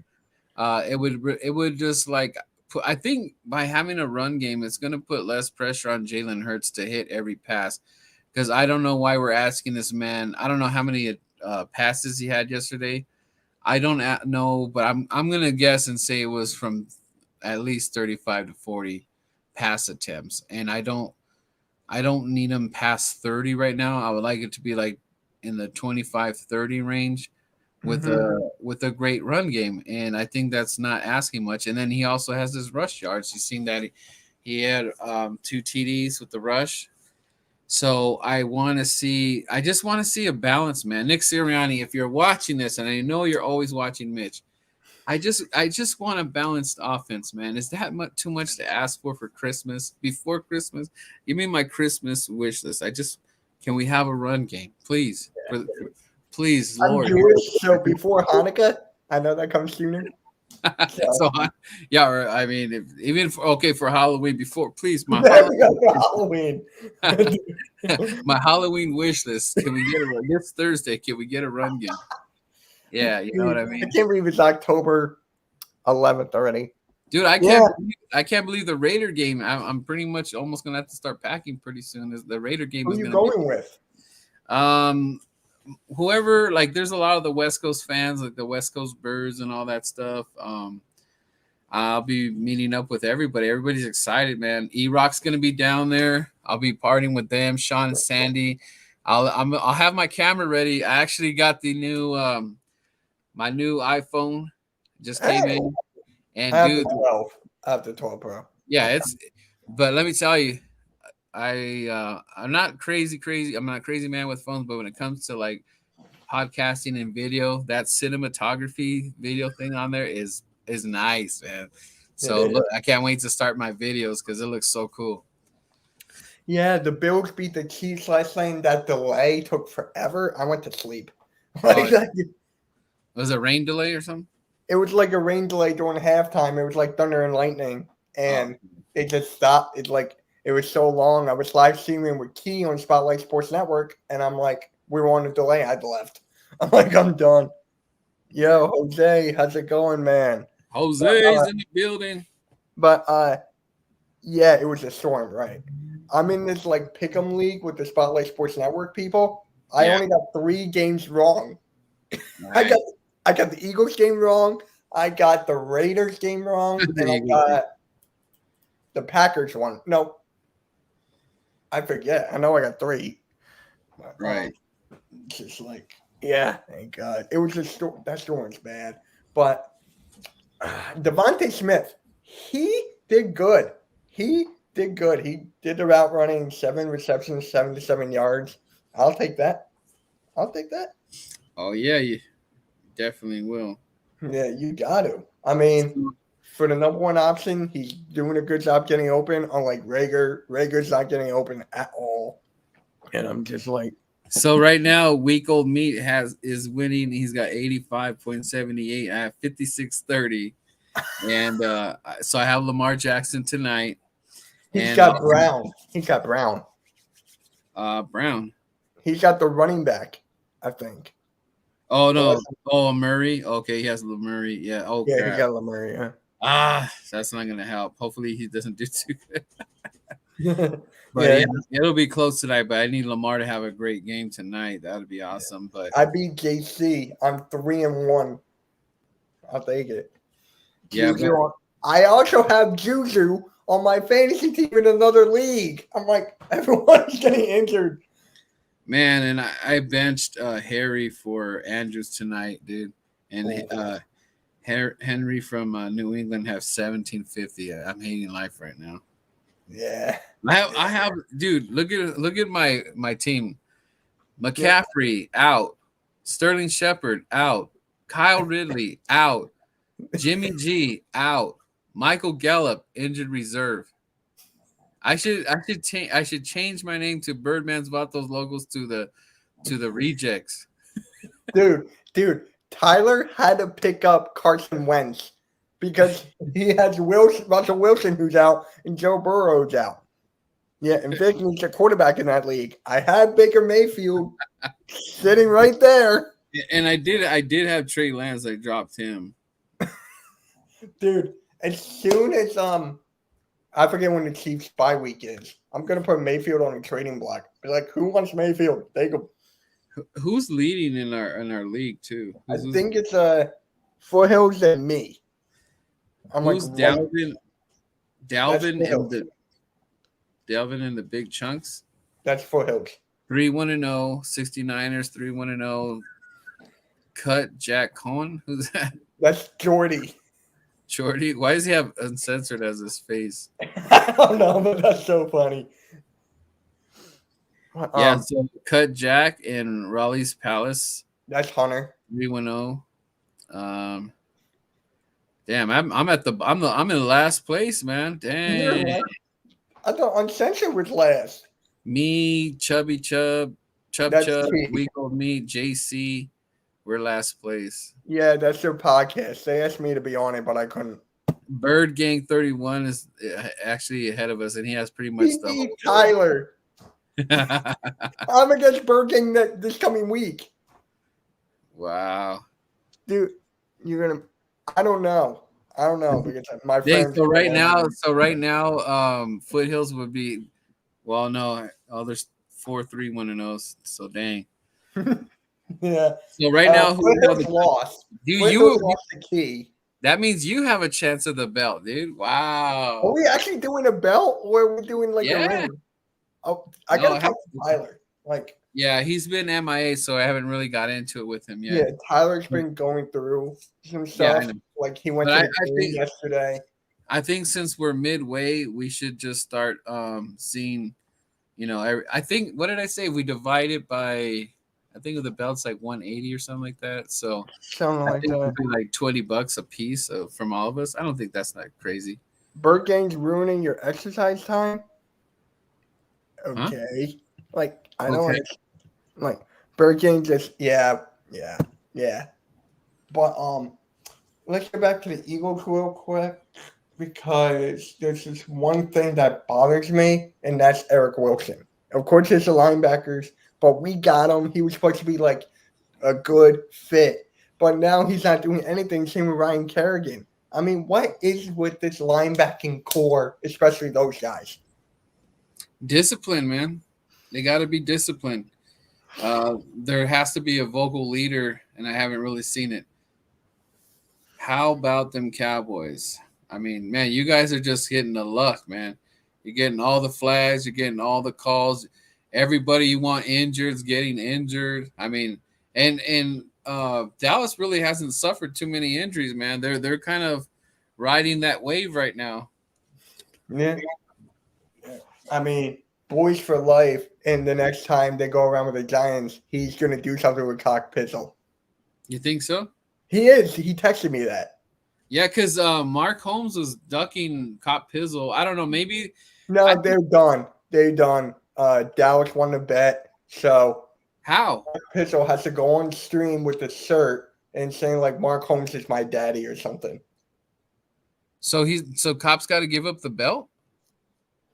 It would just like I think by having a run game, it's going to put less pressure on Jalen Hurts to hit every pass. Because I don't know why we're asking this man. I don't know how many passes he had yesterday. I don't know, but I'm gonna guess and say it was from at least 35 to 40 pass attempts, and I don't need him past 30 right now. I would like it to be like in the 25-30 range with a great run game, and I think that's not asking much. And then he also has his rush yards. You've seen that he had 2 TDs with the rush. So I just want to see a balance, man. Nick Sirianni, if you're watching this, and I know you're always watching Mitch, I just want a balanced offense, man. Is that too much to ask for Christmas? Before Christmas, give me my Christmas wish list. Can we have a run game, please? Please, Lord. I'm Jewish, so before Hanukkah, I know that comes sooner. So yeah, I mean, for Halloween before, please, my Halloween. My Halloween wish list. Can we get this Thursday? Can we get a run game? Yeah, you know what I mean. I can't believe it's October 11th already, dude. I can't believe the Raider game. I'm pretty much almost gonna have to start packing pretty soon. The Raider game. Who are you going with? whoever, like, there's a lot of the West Coast fans, like the West Coast Birds and all that stuff. I'll be meeting up with everybody. Everybody's excited, man. E-Rock's gonna be down there. I'll be partying with them. Sean and Sandy. I'll have my camera ready. I actually got the new my new iPhone just came Hey, in, I and have the dude, 12. I have the 12 Pro. yeah, it's. But let me tell you, I'm not crazy. I'm not a crazy man with phones, but when it comes to like podcasting and video, that cinematography video thing on there is nice, man. It So is. look, I can't wait to start my videos because it looks so cool. Yeah, the Bills beat the Chiefs last night. That delay took forever. I went to sleep. Like, Was it a rain delay or something? it was like a rain delay during halftime. It was like thunder and lightning, Oh, and it just stopped. It's like it was so long. I was live streaming with Key on Spotlight Sports Network, and I'm like, we were on a delay. I'd left. I'm like, I'm done. Yo, Jose, how's it going, man? Jose's in the building. But yeah, it was a storm, right? I'm in this like pick'em league with the Spotlight Sports Network people. I Yeah. only got 3 games wrong. I Right. got the Eagles game wrong. I got the Raiders game wrong, and I got the Packers one. No, I forget. I know I got 3. But, Right. just like, yeah, thank God. It was just that storm's bad. But Devontae Smith, he did good. He did good. He did the route running, 7 receptions, 77 yards. I'll take that. I'll take that. Oh yeah, you definitely will. Yeah, you got to. I mean, for the number 1 option, he's doing a good job getting open. Unlike Rager, Rager's not getting open at all. And I'm just like, So right now, week old meat is winning. He's got 85.78. I have 56.30. And so I have Lamar Jackson tonight. he's And got Brown. He's got Brown. Brown. He's got the running back, I think. Oh no. Oh, Murray. Okay, he has Murray. Yeah. Oh Yeah, crap. he got Lamar, yeah. That's not gonna help. Hopefully he doesn't do too good. Yeah, But yeah, it'll be close tonight. But I need Lamar to have a great game tonight. That would be awesome. But I beat JC. I'm 3-1. I'll take it. yeah, Juju I also have Juju on my fantasy team in another league. I'm like, everyone's getting injured. man, and I benched Harry for Andrews tonight, dude. And Henry from New England have 1750. I'm hating life right now. Yeah. I have, dude. Look at my team. McCaffrey out, Sterling Shepard out, Kyle Ridley out, Jimmy G out, Michael Gallup injured reserve. I should change my name to Birdman's Vatos Logos to the rejects. Dude, Tyler had to pick up Carson Wentz because he has Russell Wilson who's out and Joe Burrow's out. Yeah, and Vic needs a quarterback in that league. I had Baker Mayfield sitting right there. And I did have Trey Lance. I dropped him. Dude, as soon as I forget when the Chiefs bye week is, I'm gonna put Mayfield on a trading block. Be like, who wants Mayfield? Take him. Who's leading in our league too? I think it's Foothills and me. I'm who's like Dalvin and the big chunks? That's Foothills. 3-1-0, 69ers, 3-1-0. Cut Jack Cohen. Who's that? That's Jordy. Jordy. Why does he have uncensored as his face? I don't know, but that's so funny. Yeah, so Cut Jack and Raleigh's Palace. That's Hunter. 3-1-0. Damn, I'm in last place, man. Dang. I thought Uncensored was last. Me, Chubby Chub, Chub, Week Old Me, JC. We're last place. Yeah, that's their podcast. They asked me to be on it, but I couldn't. Bird Gang 31 is actually ahead of us, and he has pretty much the whole Tyler. I'm against Bird Gang this coming week. Wow. Dude, you're gonna. I don't know because my friends. So right now, Foothills would be. Well, no. Oh, there's 4-3-1-0. So dang. Yeah. So right now, who Flint are has the lost. do Flint has you? lost the key. That means you have a chance of the belt, dude. Are Wow. we actually doing a belt or are we doing like a Yeah. ring? Oh, I No, gotta I talk have. to Tyler. Like, Yeah, he's been MIA, so I haven't really got into it with him yet. yeah, Tyler's been going through some Yeah, I stuff. know. Like he went But to I, the I game think yesterday. I think since we're midway, we should just start seeing. I think what did I say? We divide it by. I think the belt's like 180 or something like that. So Something I like think that. it'd be like $20 a piece from all of us. I don't think that's not crazy, Bird game's ruining your exercise time. huh? Okay. Like I don't Okay. understand. Like bird game just yeah. But let's get back to the Eagles real quick because there's this one thing that bothers me, and that's Eric Wilson. Of course, it's the linebackers, but we got him. He was supposed to be like a good fit, but now he's not doing anything. Same with Ryan Kerrigan. I mean, what is with this linebacking core, especially those guys? Discipline, man. They got to be disciplined. There has to be a vocal leader, and I haven't really seen it. How about them Cowboys? I mean, man, you guys are just getting the luck, man. You're getting all the flags, you're getting all the calls. Everybody you want injured is getting injured. I mean, and Dallas really hasn't suffered too many injuries, man. They're kind of riding that wave right now. Yeah, I mean, boys for life. And the next time they go around with the Giants, he's going to do something with cock pizzle. You think so? He is. He texted me that. Yeah, because Mark Holmes was ducking Cop Pizzle. I don't know. Maybe I No, they're done. They're done. Dallas won the bet, so how. Pizzle has to go on stream with the shirt and saying like Mark Holmes is my daddy or something. So Cop's got to give up the belt.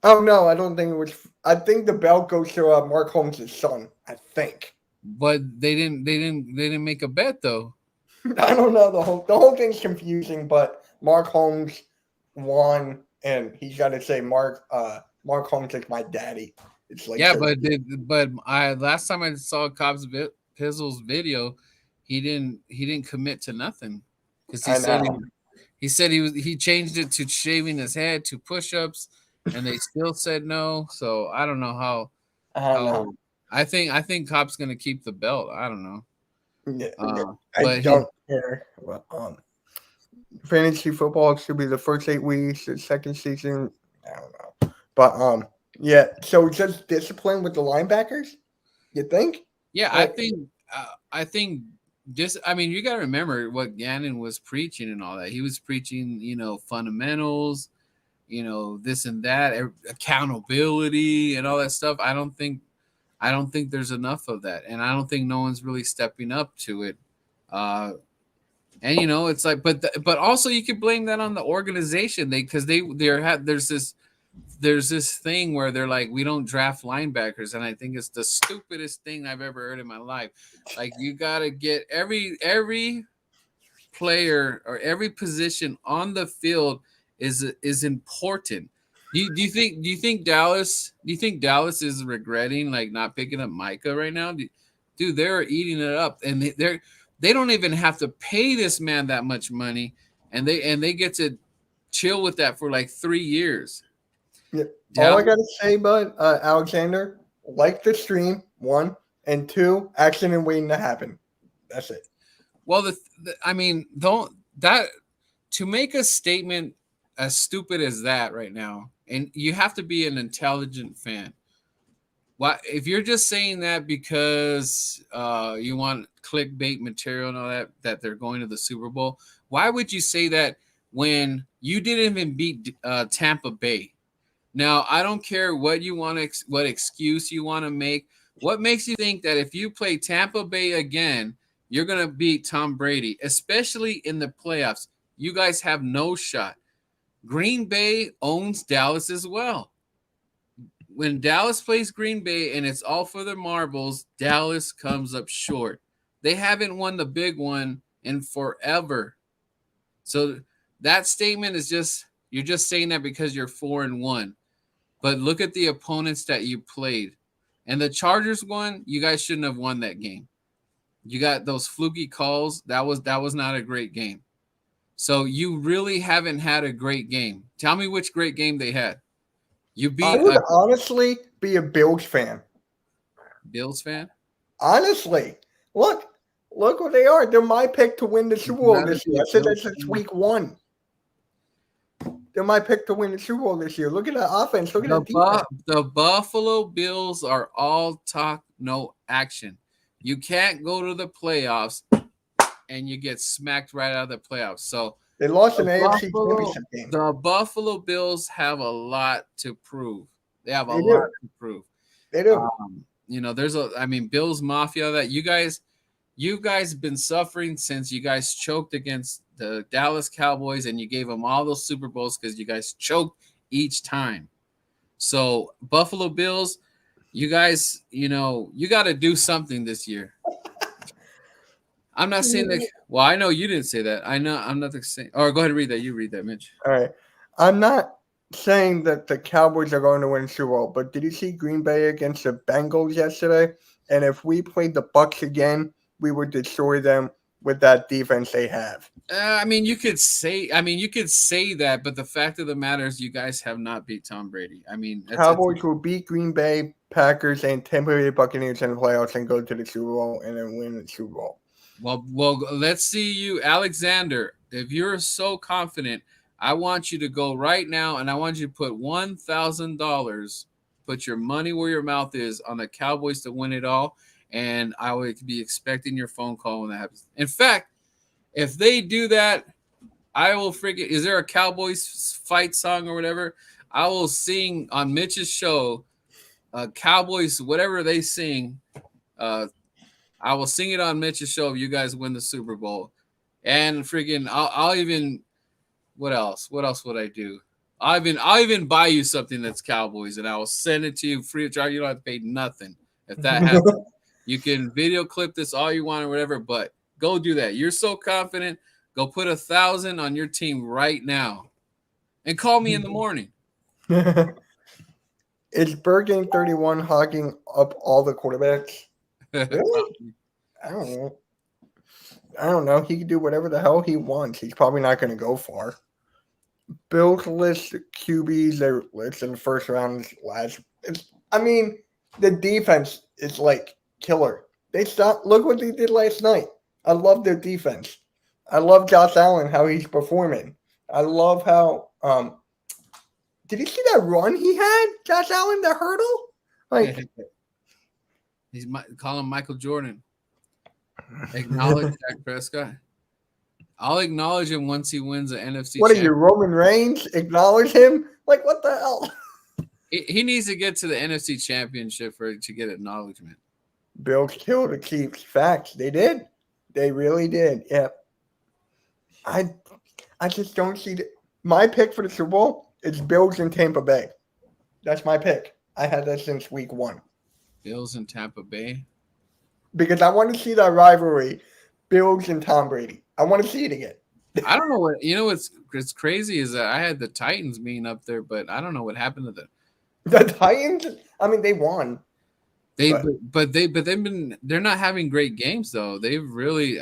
Oh no, I don't think it was. I think the belt goes to Mark Holmes' son. I think. But they didn't make a bet though. I don't know the whole thing's confusing, but Mark Holmes won, and he's got to say Mark Holmes is my daddy. It's like Yeah, so. but I last time I saw Pizzle's video, he didn't commit to nothing because he I said know. he changed it to shaving his head to push-ups, and they still said no. So I don't know I don't know. how I think Cop's gonna keep the belt. I don't know. Yeah, I But he don't care. Well, fantasy football should be the first 8 weeks, the second season. I don't know, but yeah. So just discipline with the linebackers. You think? Yeah, Like, I think this. I mean, you got to remember what Gannon was preaching and all that. He was preaching, fundamentals, this and that, accountability and all that stuff. I don't think there's enough of that, and I don't think no one's really stepping up to it. Uh, and it's like, but also you could blame that on the organization. Because there's this thing where they're like, we don't draft linebackers, and I think it's the stupidest thing I've ever heard in my life. Like, you gotta get every player or every position on the field is important. Do you think Dallas is regretting like not picking up Micah right now? Dude, they're eating it up, and they don't even have to pay this man that much money, and they get to chill with that for like 3 years. yeah. All I Dallas, gotta say, bud, Alexander, like the stream, one, and two, accident waiting to happen. That's it. well, I mean, don't that to make a statement as stupid as that right now, and you have to be an intelligent fan. Why, if you're just saying that because you want clickbait material and all that they're going to the Super Bowl, why would you say that when you didn't even beat Tampa Bay? Now, I don't care what you want to, what excuse you want to make. What makes you think that if you play Tampa Bay again, you're going to beat Tom Brady, especially in the playoffs? You guys have no shot. Green Bay owns Dallas as well. When Dallas plays Green Bay and it's all for the marbles, Dallas comes up short. They haven't won the big one in forever. So that statement is you're just saying that because you're 4-1. But look at the opponents that you played. And the Chargers won, you guys shouldn't have won that game. You got those fluky calls. That was not a great game. So you really haven't had a great game. Tell me which great game they had. You I beat would a honestly be a Bills fan. Bills fan. Honestly, look, look what they are. They're my pick to win the Would Super you Bowl rather this be year. a I said that Bills since fan? week one. They're my pick to win the Super Bowl this year. Look at that offense. Look at that defense. The Buffalo Bills are all talk, no action. You can't go to the playoffs and you get smacked right out of the playoffs. So They lost the an AFC Buffalo Championship game. the Buffalo Bills have a lot to prove. They have a They lot do. to prove. They do. There's Bills Mafia that you guys been suffering since you guys choked against the Dallas Cowboys and you gave them all those Super Bowls because you guys choked each time. So Buffalo Bills, you guys, you got to do something this year. I'm not saying that. Well, I know you didn't say that. I know I'm not saying. Or go ahead and read that. You read that, Mitch. All right. I'm not saying that the Cowboys are going to win the Super Bowl, but did you see Green Bay against the Bengals yesterday? And if we played the Bucks again, we would destroy them with that defense they have. You could say. You could say that, but the fact of the matter is, you guys have not beat Tom Brady. Cowboys will beat Green Bay, Packers, and Tampa Bay Buccaneers in the playoffs and go to the Super Bowl and then win the Super Bowl. Well, let's see you, Alexander. If you're so confident, I want you to go right now, and I want you to put $1,000. Put your money where your mouth is on the Cowboys to win it all, and I would be expecting your phone call when that happens. In fact, if they do that, I will freaking. Is there a Cowboys fight song or whatever? I will sing on Mitch's show. Cowboys, whatever they sing. I will sing it on Mitch's show if you guys win the Super Bowl. And freaking, I'll even. What else? What else would I do? I'll even buy you something that's Cowboys, and I will send it to you free of charge. You don't have to pay nothing if that happens. You can video clip this all you want or whatever, but go do that. You're so confident. Go put 1,000 on your team right now, and call me in the morning. Is Bird Game 31 hogging up all the quarterbacks? Really? I don't know. I don't know. He can do whatever the hell he wants. He's probably not going to go far. Bills list QBs, their list in the first round is last. The defense is like killer. They stop. Look what they did last night. I love their defense. I love Josh Allen, how he's performing. I love how. Did you see that run he had, Josh Allen, the hurdle? He's calling Michael Jordan. Acknowledge Dak Prescott. I'll acknowledge him once he wins the NFC. What are you, Roman Reigns? Acknowledge him? Like, what the hell? He needs to get to the NFC Championship to get acknowledgement. Bills killed the Chiefs. Facts. They did. They really did. Yeah. I just don't see my pick for the Super Bowl is Bills and Tampa Bay. That's my pick. I had that since week one. Bills and Tampa Bay. Because I want to see that rivalry, Bills and Tom Brady. I want to see it again. I don't know what's crazy is that I had the Titans being up there, but I don't know what happened to them. The Titans. They won. They're not having great games though. They really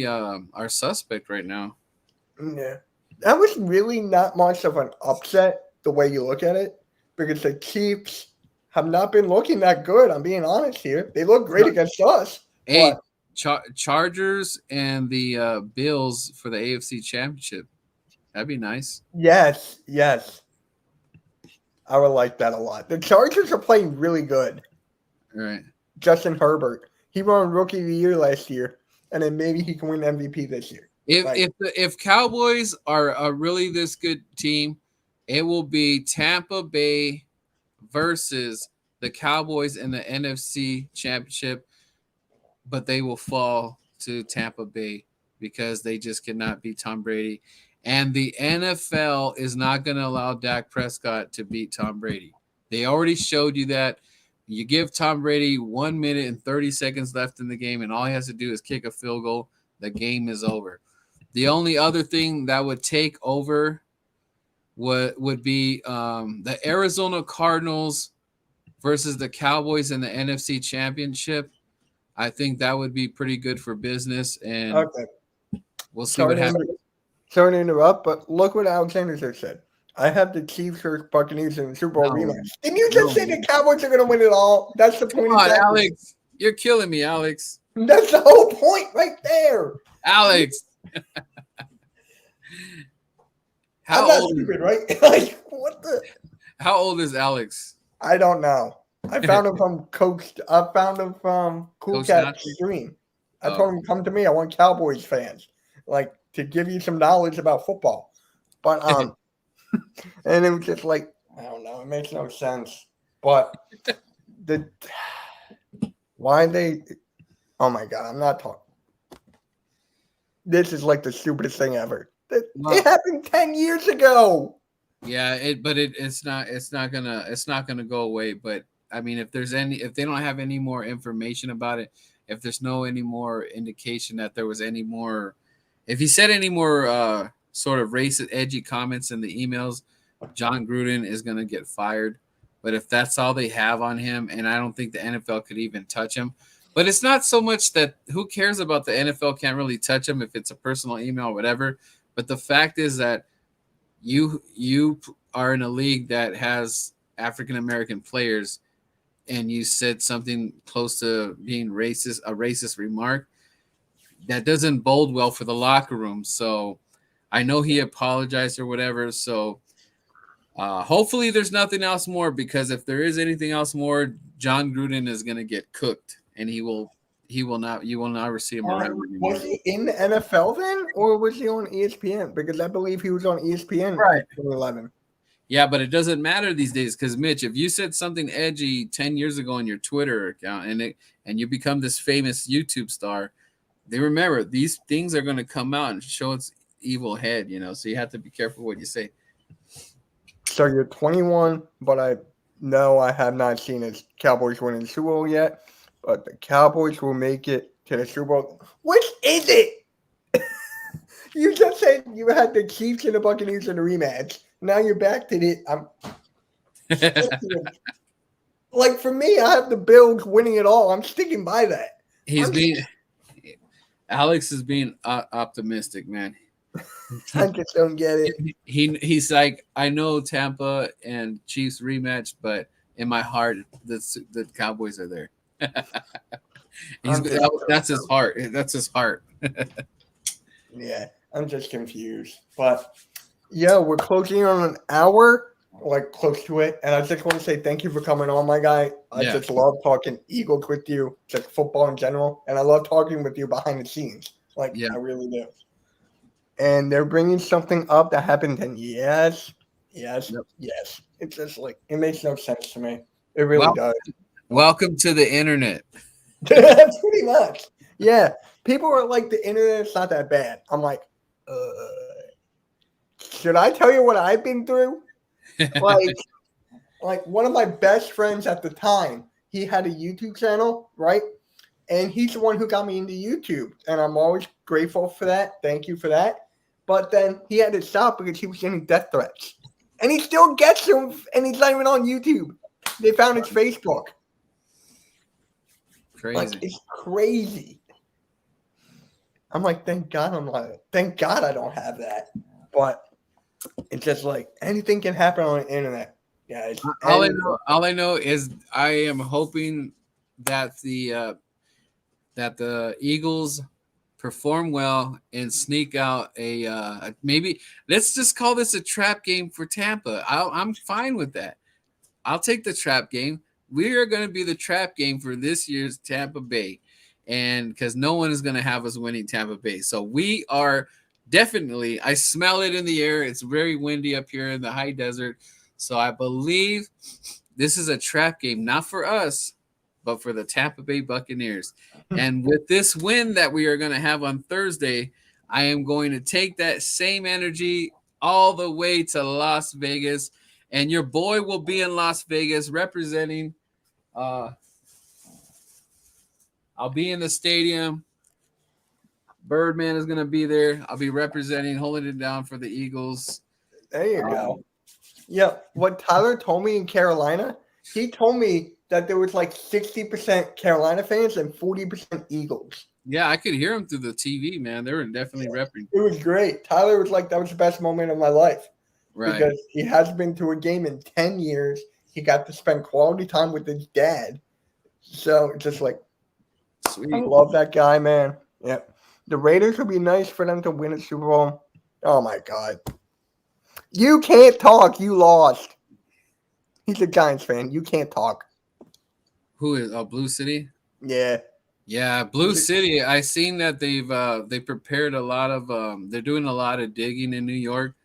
are suspect right now. Yeah, that was really not much of an upset the way you look at it, because the Chiefs have not been looking that good. I'm being honest here. They look great against us. Hey, Chargers and the Bills for the AFC Championship. That'd be nice. Yes. I would like that a lot. The Chargers are playing really good. All right. Justin Herbert. He won Rookie of the Year last year, and then maybe he can win MVP this year. If Cowboys are a really this good team, it will be Tampa Bay versus the Cowboys in the NFC Championship, but they will fall to Tampa Bay because they just cannot beat Tom Brady. And the NFL is not going to allow Dak Prescott to beat Tom Brady. They already showed you that. You give Tom Brady 1 minute and 30 seconds left in the game, and all he has to do is kick a field goal. The game is over. The only other thing that would take over would be the Arizona Cardinals versus the Cowboys in the NFC Championship. I think that would be pretty good for business, and Okay. we'll see Sorry what to, happens. sorry to interrupt, but look what Alexander just said. I have the Chiefs or Buccaneers in the Super Bowl No, rematch. Didn't you just no, say the Cowboys are going to win it all? That's the come point on, exactly. Alex, you're killing me, Alex. That's the whole point right there. Alex, I'm how not old? stupid, right? Like, what the? How old is Alex? I don't know. I found him from Coach. I found him from Cool Coach Cat Nazi? Stream. I Oh, told him, come to me. I want Cowboys fans, like, to give you some knowledge about football. But and it was just like, I don't know. It makes no sense. But the why they? Oh my god, I'm not talking. This is like the stupidest thing ever. It well, happened 10 years ago. yeah, it's not gonna go away. But I mean, if they don't have any more information about it, if there's no any more indication that there was any more, if he said any more sort of racist, edgy comments in the emails, John Gruden is gonna get fired. But if that's all they have on him, and I don't think the NFL could even touch him. But it's not so much that who cares about the NFL can't really touch him if it's a personal email or whatever. But the fact is that you are in a league that has African American players, and you said something close to being racist, a racist remark, that doesn't bode well for the locker room. So I know he apologized or whatever. So hopefully there's nothing else more, because if there is anything else more, John Gruden is going to get cooked, and he will not, you will never see him around anymore. Was he in the NFL then, or was he on ESPN? Because I believe he was on ESPN Right. in 2011. Yeah, but it doesn't matter these days, because Mitch, if you said something edgy 10 years ago on your Twitter account, and you become this famous YouTube star, they remember these things are going to come out and show its evil head, so you have to be careful what you say. So you're 21, but I know I have not seen his Cowboys winning the Super Bowl yet. But the Cowboys will make it to the Super Bowl. Which is it? You just said you had the Chiefs and the Buccaneers in the rematch. Now you're back to the. Like, for me, I have the Bills winning it all. I'm sticking by that. Alex is being optimistic, man. I just don't get it. He's like, I know Tampa and Chiefs rematch, but in my heart, the Cowboys are there. That's his heart. That's his heart. Yeah, I'm just confused. But yeah, we're closing on an hour, like close to it. And I just want to say thank you for coming on, my guy. I just love talking Eagles with you, just football in general. And I love talking with you behind the scenes. Like, I really do. And they're bringing something up that happened 10 years. Yes. It's just like, it makes no sense to me. It really does. Welcome to the internet. Pretty much. Yeah. People are like, the internet's not that bad. I'm like, should I tell you what I've been through? Like one of my best friends at the time, he had a YouTube channel, right? And he's the one who got me into YouTube. And I'm always grateful for that. Thank you for that. But then he had to stop because he was getting death threats. And he still gets them, and he's not even on YouTube. They found his Facebook. Crazy. Like, it's crazy. I'm like, thank God I don't have that. But it's just like anything can happen on the internet, guys. All I know is I am hoping that the Eagles perform well and sneak out a maybe. Let's just call this a trap game for Tampa. I'm fine with that. I'll take the trap game. We are going to be the trap game for this year's Tampa Bay, and because no one is going to have us winning Tampa Bay, so we are definitely. I smell it in the air. It's very windy up here in the high desert, so I believe this is a trap game, not for us, but for the Tampa Bay Buccaneers. And with this win that we are going to have on Thursday, I am going to take that same energy all the way to Las Vegas. And your boy will be in Las Vegas representing. I'll be in the stadium. Birdman is going to be there. I'll be representing, holding it down for the Eagles. There you go. Yeah, what Tyler told me in Carolina, he told me that there was like 60% Carolina fans and 40% Eagles. Yeah, I could hear them through the TV, man. They were definitely repping. It was great. Tyler was like, that was the best moment of my life. Right. Because he hasn't been to a game in 10 years. He got to spend quality time with his dad. So it's just like, Sweet. I love that guy, man. Yeah. The Raiders would be nice for them to win a Super Bowl. Oh, my God. You can't talk. You lost. He's a Giants fan. You can't talk. Who is Blue City? Yeah. Yeah, Blue City. I seen that they prepared a lot of they're doing a lot of digging in New York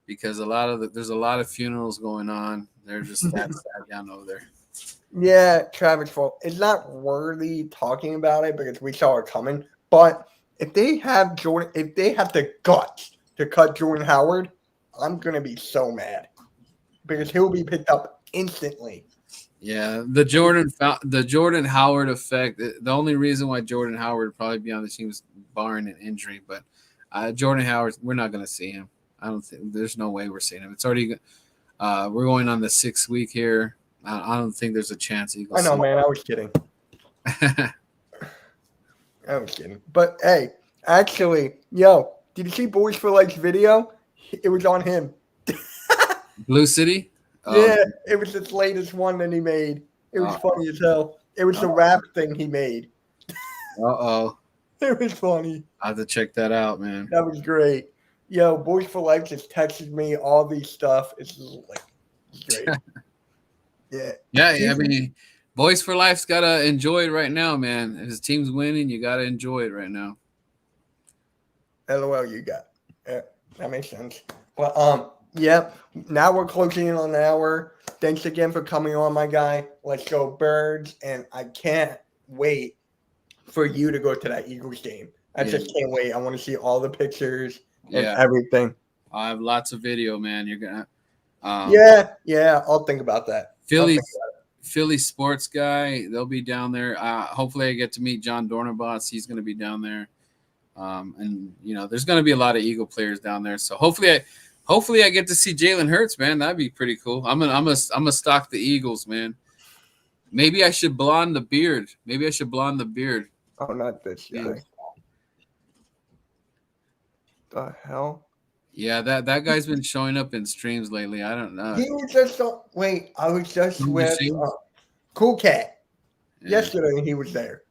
because there's a lot of funerals going on. They're just that sad down over there. Yeah, Travis Fulgham. It's not worthy talking about it because we saw it coming. But if they have the guts to cut Jordan Howard, I'm gonna be so mad because he'll be picked up instantly. Yeah, the Jordan Howard effect. The only reason why Jordan Howard would probably be on the team is barring an injury, but Jordan Howard, we're not going to see him. I don't think there's no way we're seeing him. It's already we're going on the 6th week here. I don't think there's a chance. I know, man. I was kidding. I was kidding. But hey, actually, did you see Boys for Life's video? It was on him. Blue City. Yeah, it was his latest one that he made. It was funny as hell. It was the rap thing he made. It was funny. I have to check that out, man. That was great. Boys for Life just texted me all these stuff. It's like great. Yeah. Yeah, I mean, Boys for Life's gotta enjoy it right now, man. If his team's winning, you gotta enjoy it right now. LOL, you got. Yeah, that makes sense. But yep. Now we're closing in on an hour. Thanks again for coming on, my guy. Let's go Birds, and I can't wait for you to go to that Eagles game. I just can't wait. I want to see all the pictures and everything. I have lots of video, man. You're gonna. I'll think about that. Philly sports guy. They'll be down there. Hopefully, I get to meet John Dornabos. He's going to be down there, and there's going to be a lot of Eagle players down there. So hopefully, I get to see Jalen Hurts, man. That'd be pretty cool. I'm gonna stalk the Eagles, man. Maybe I should blonde the beard. Oh, not this guy. The hell? Yeah, that guy's been showing up in streams lately. I don't know. He was just I was just with Cool Cat. Yeah. Yesterday he was there.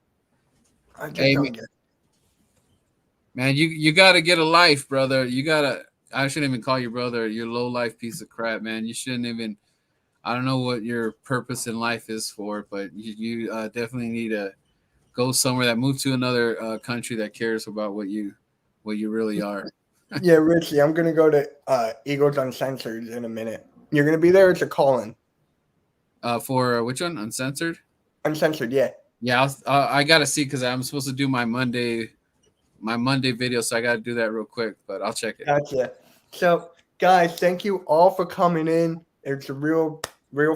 Man, you gotta get a life, brother. I shouldn't even call you brother. You're a low life piece of crap, man. You shouldn't even. I don't know what your purpose in life is for, but you definitely need to go somewhere that move to another country that cares about what you really are. Yeah, Richie, I'm gonna go to Eagles Uncensored in a minute. You're gonna be there. It's a call-in. For which one? Uncensored. Uncensored, yeah. Yeah, I gotta see because I'm supposed to do my Monday video, so I gotta do that real quick. But I'll check it. Gotcha. So, guys, thank you all for coming in. It's a real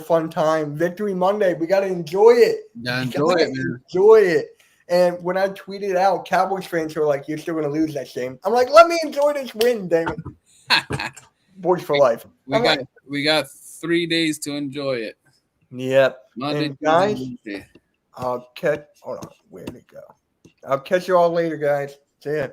fun time. Victory Monday. We gotta enjoy it. Yeah, enjoy it, man. Enjoy it. And when I tweeted out, Cowboys fans were like, "You're still gonna lose that game." I'm like, "Let me enjoy this win, damn it." Boys for life. We got 3 days to enjoy it. Yep. Monday, and guys, Tuesday. hold on, where'd it go? I'll catch you all later, guys. See ya.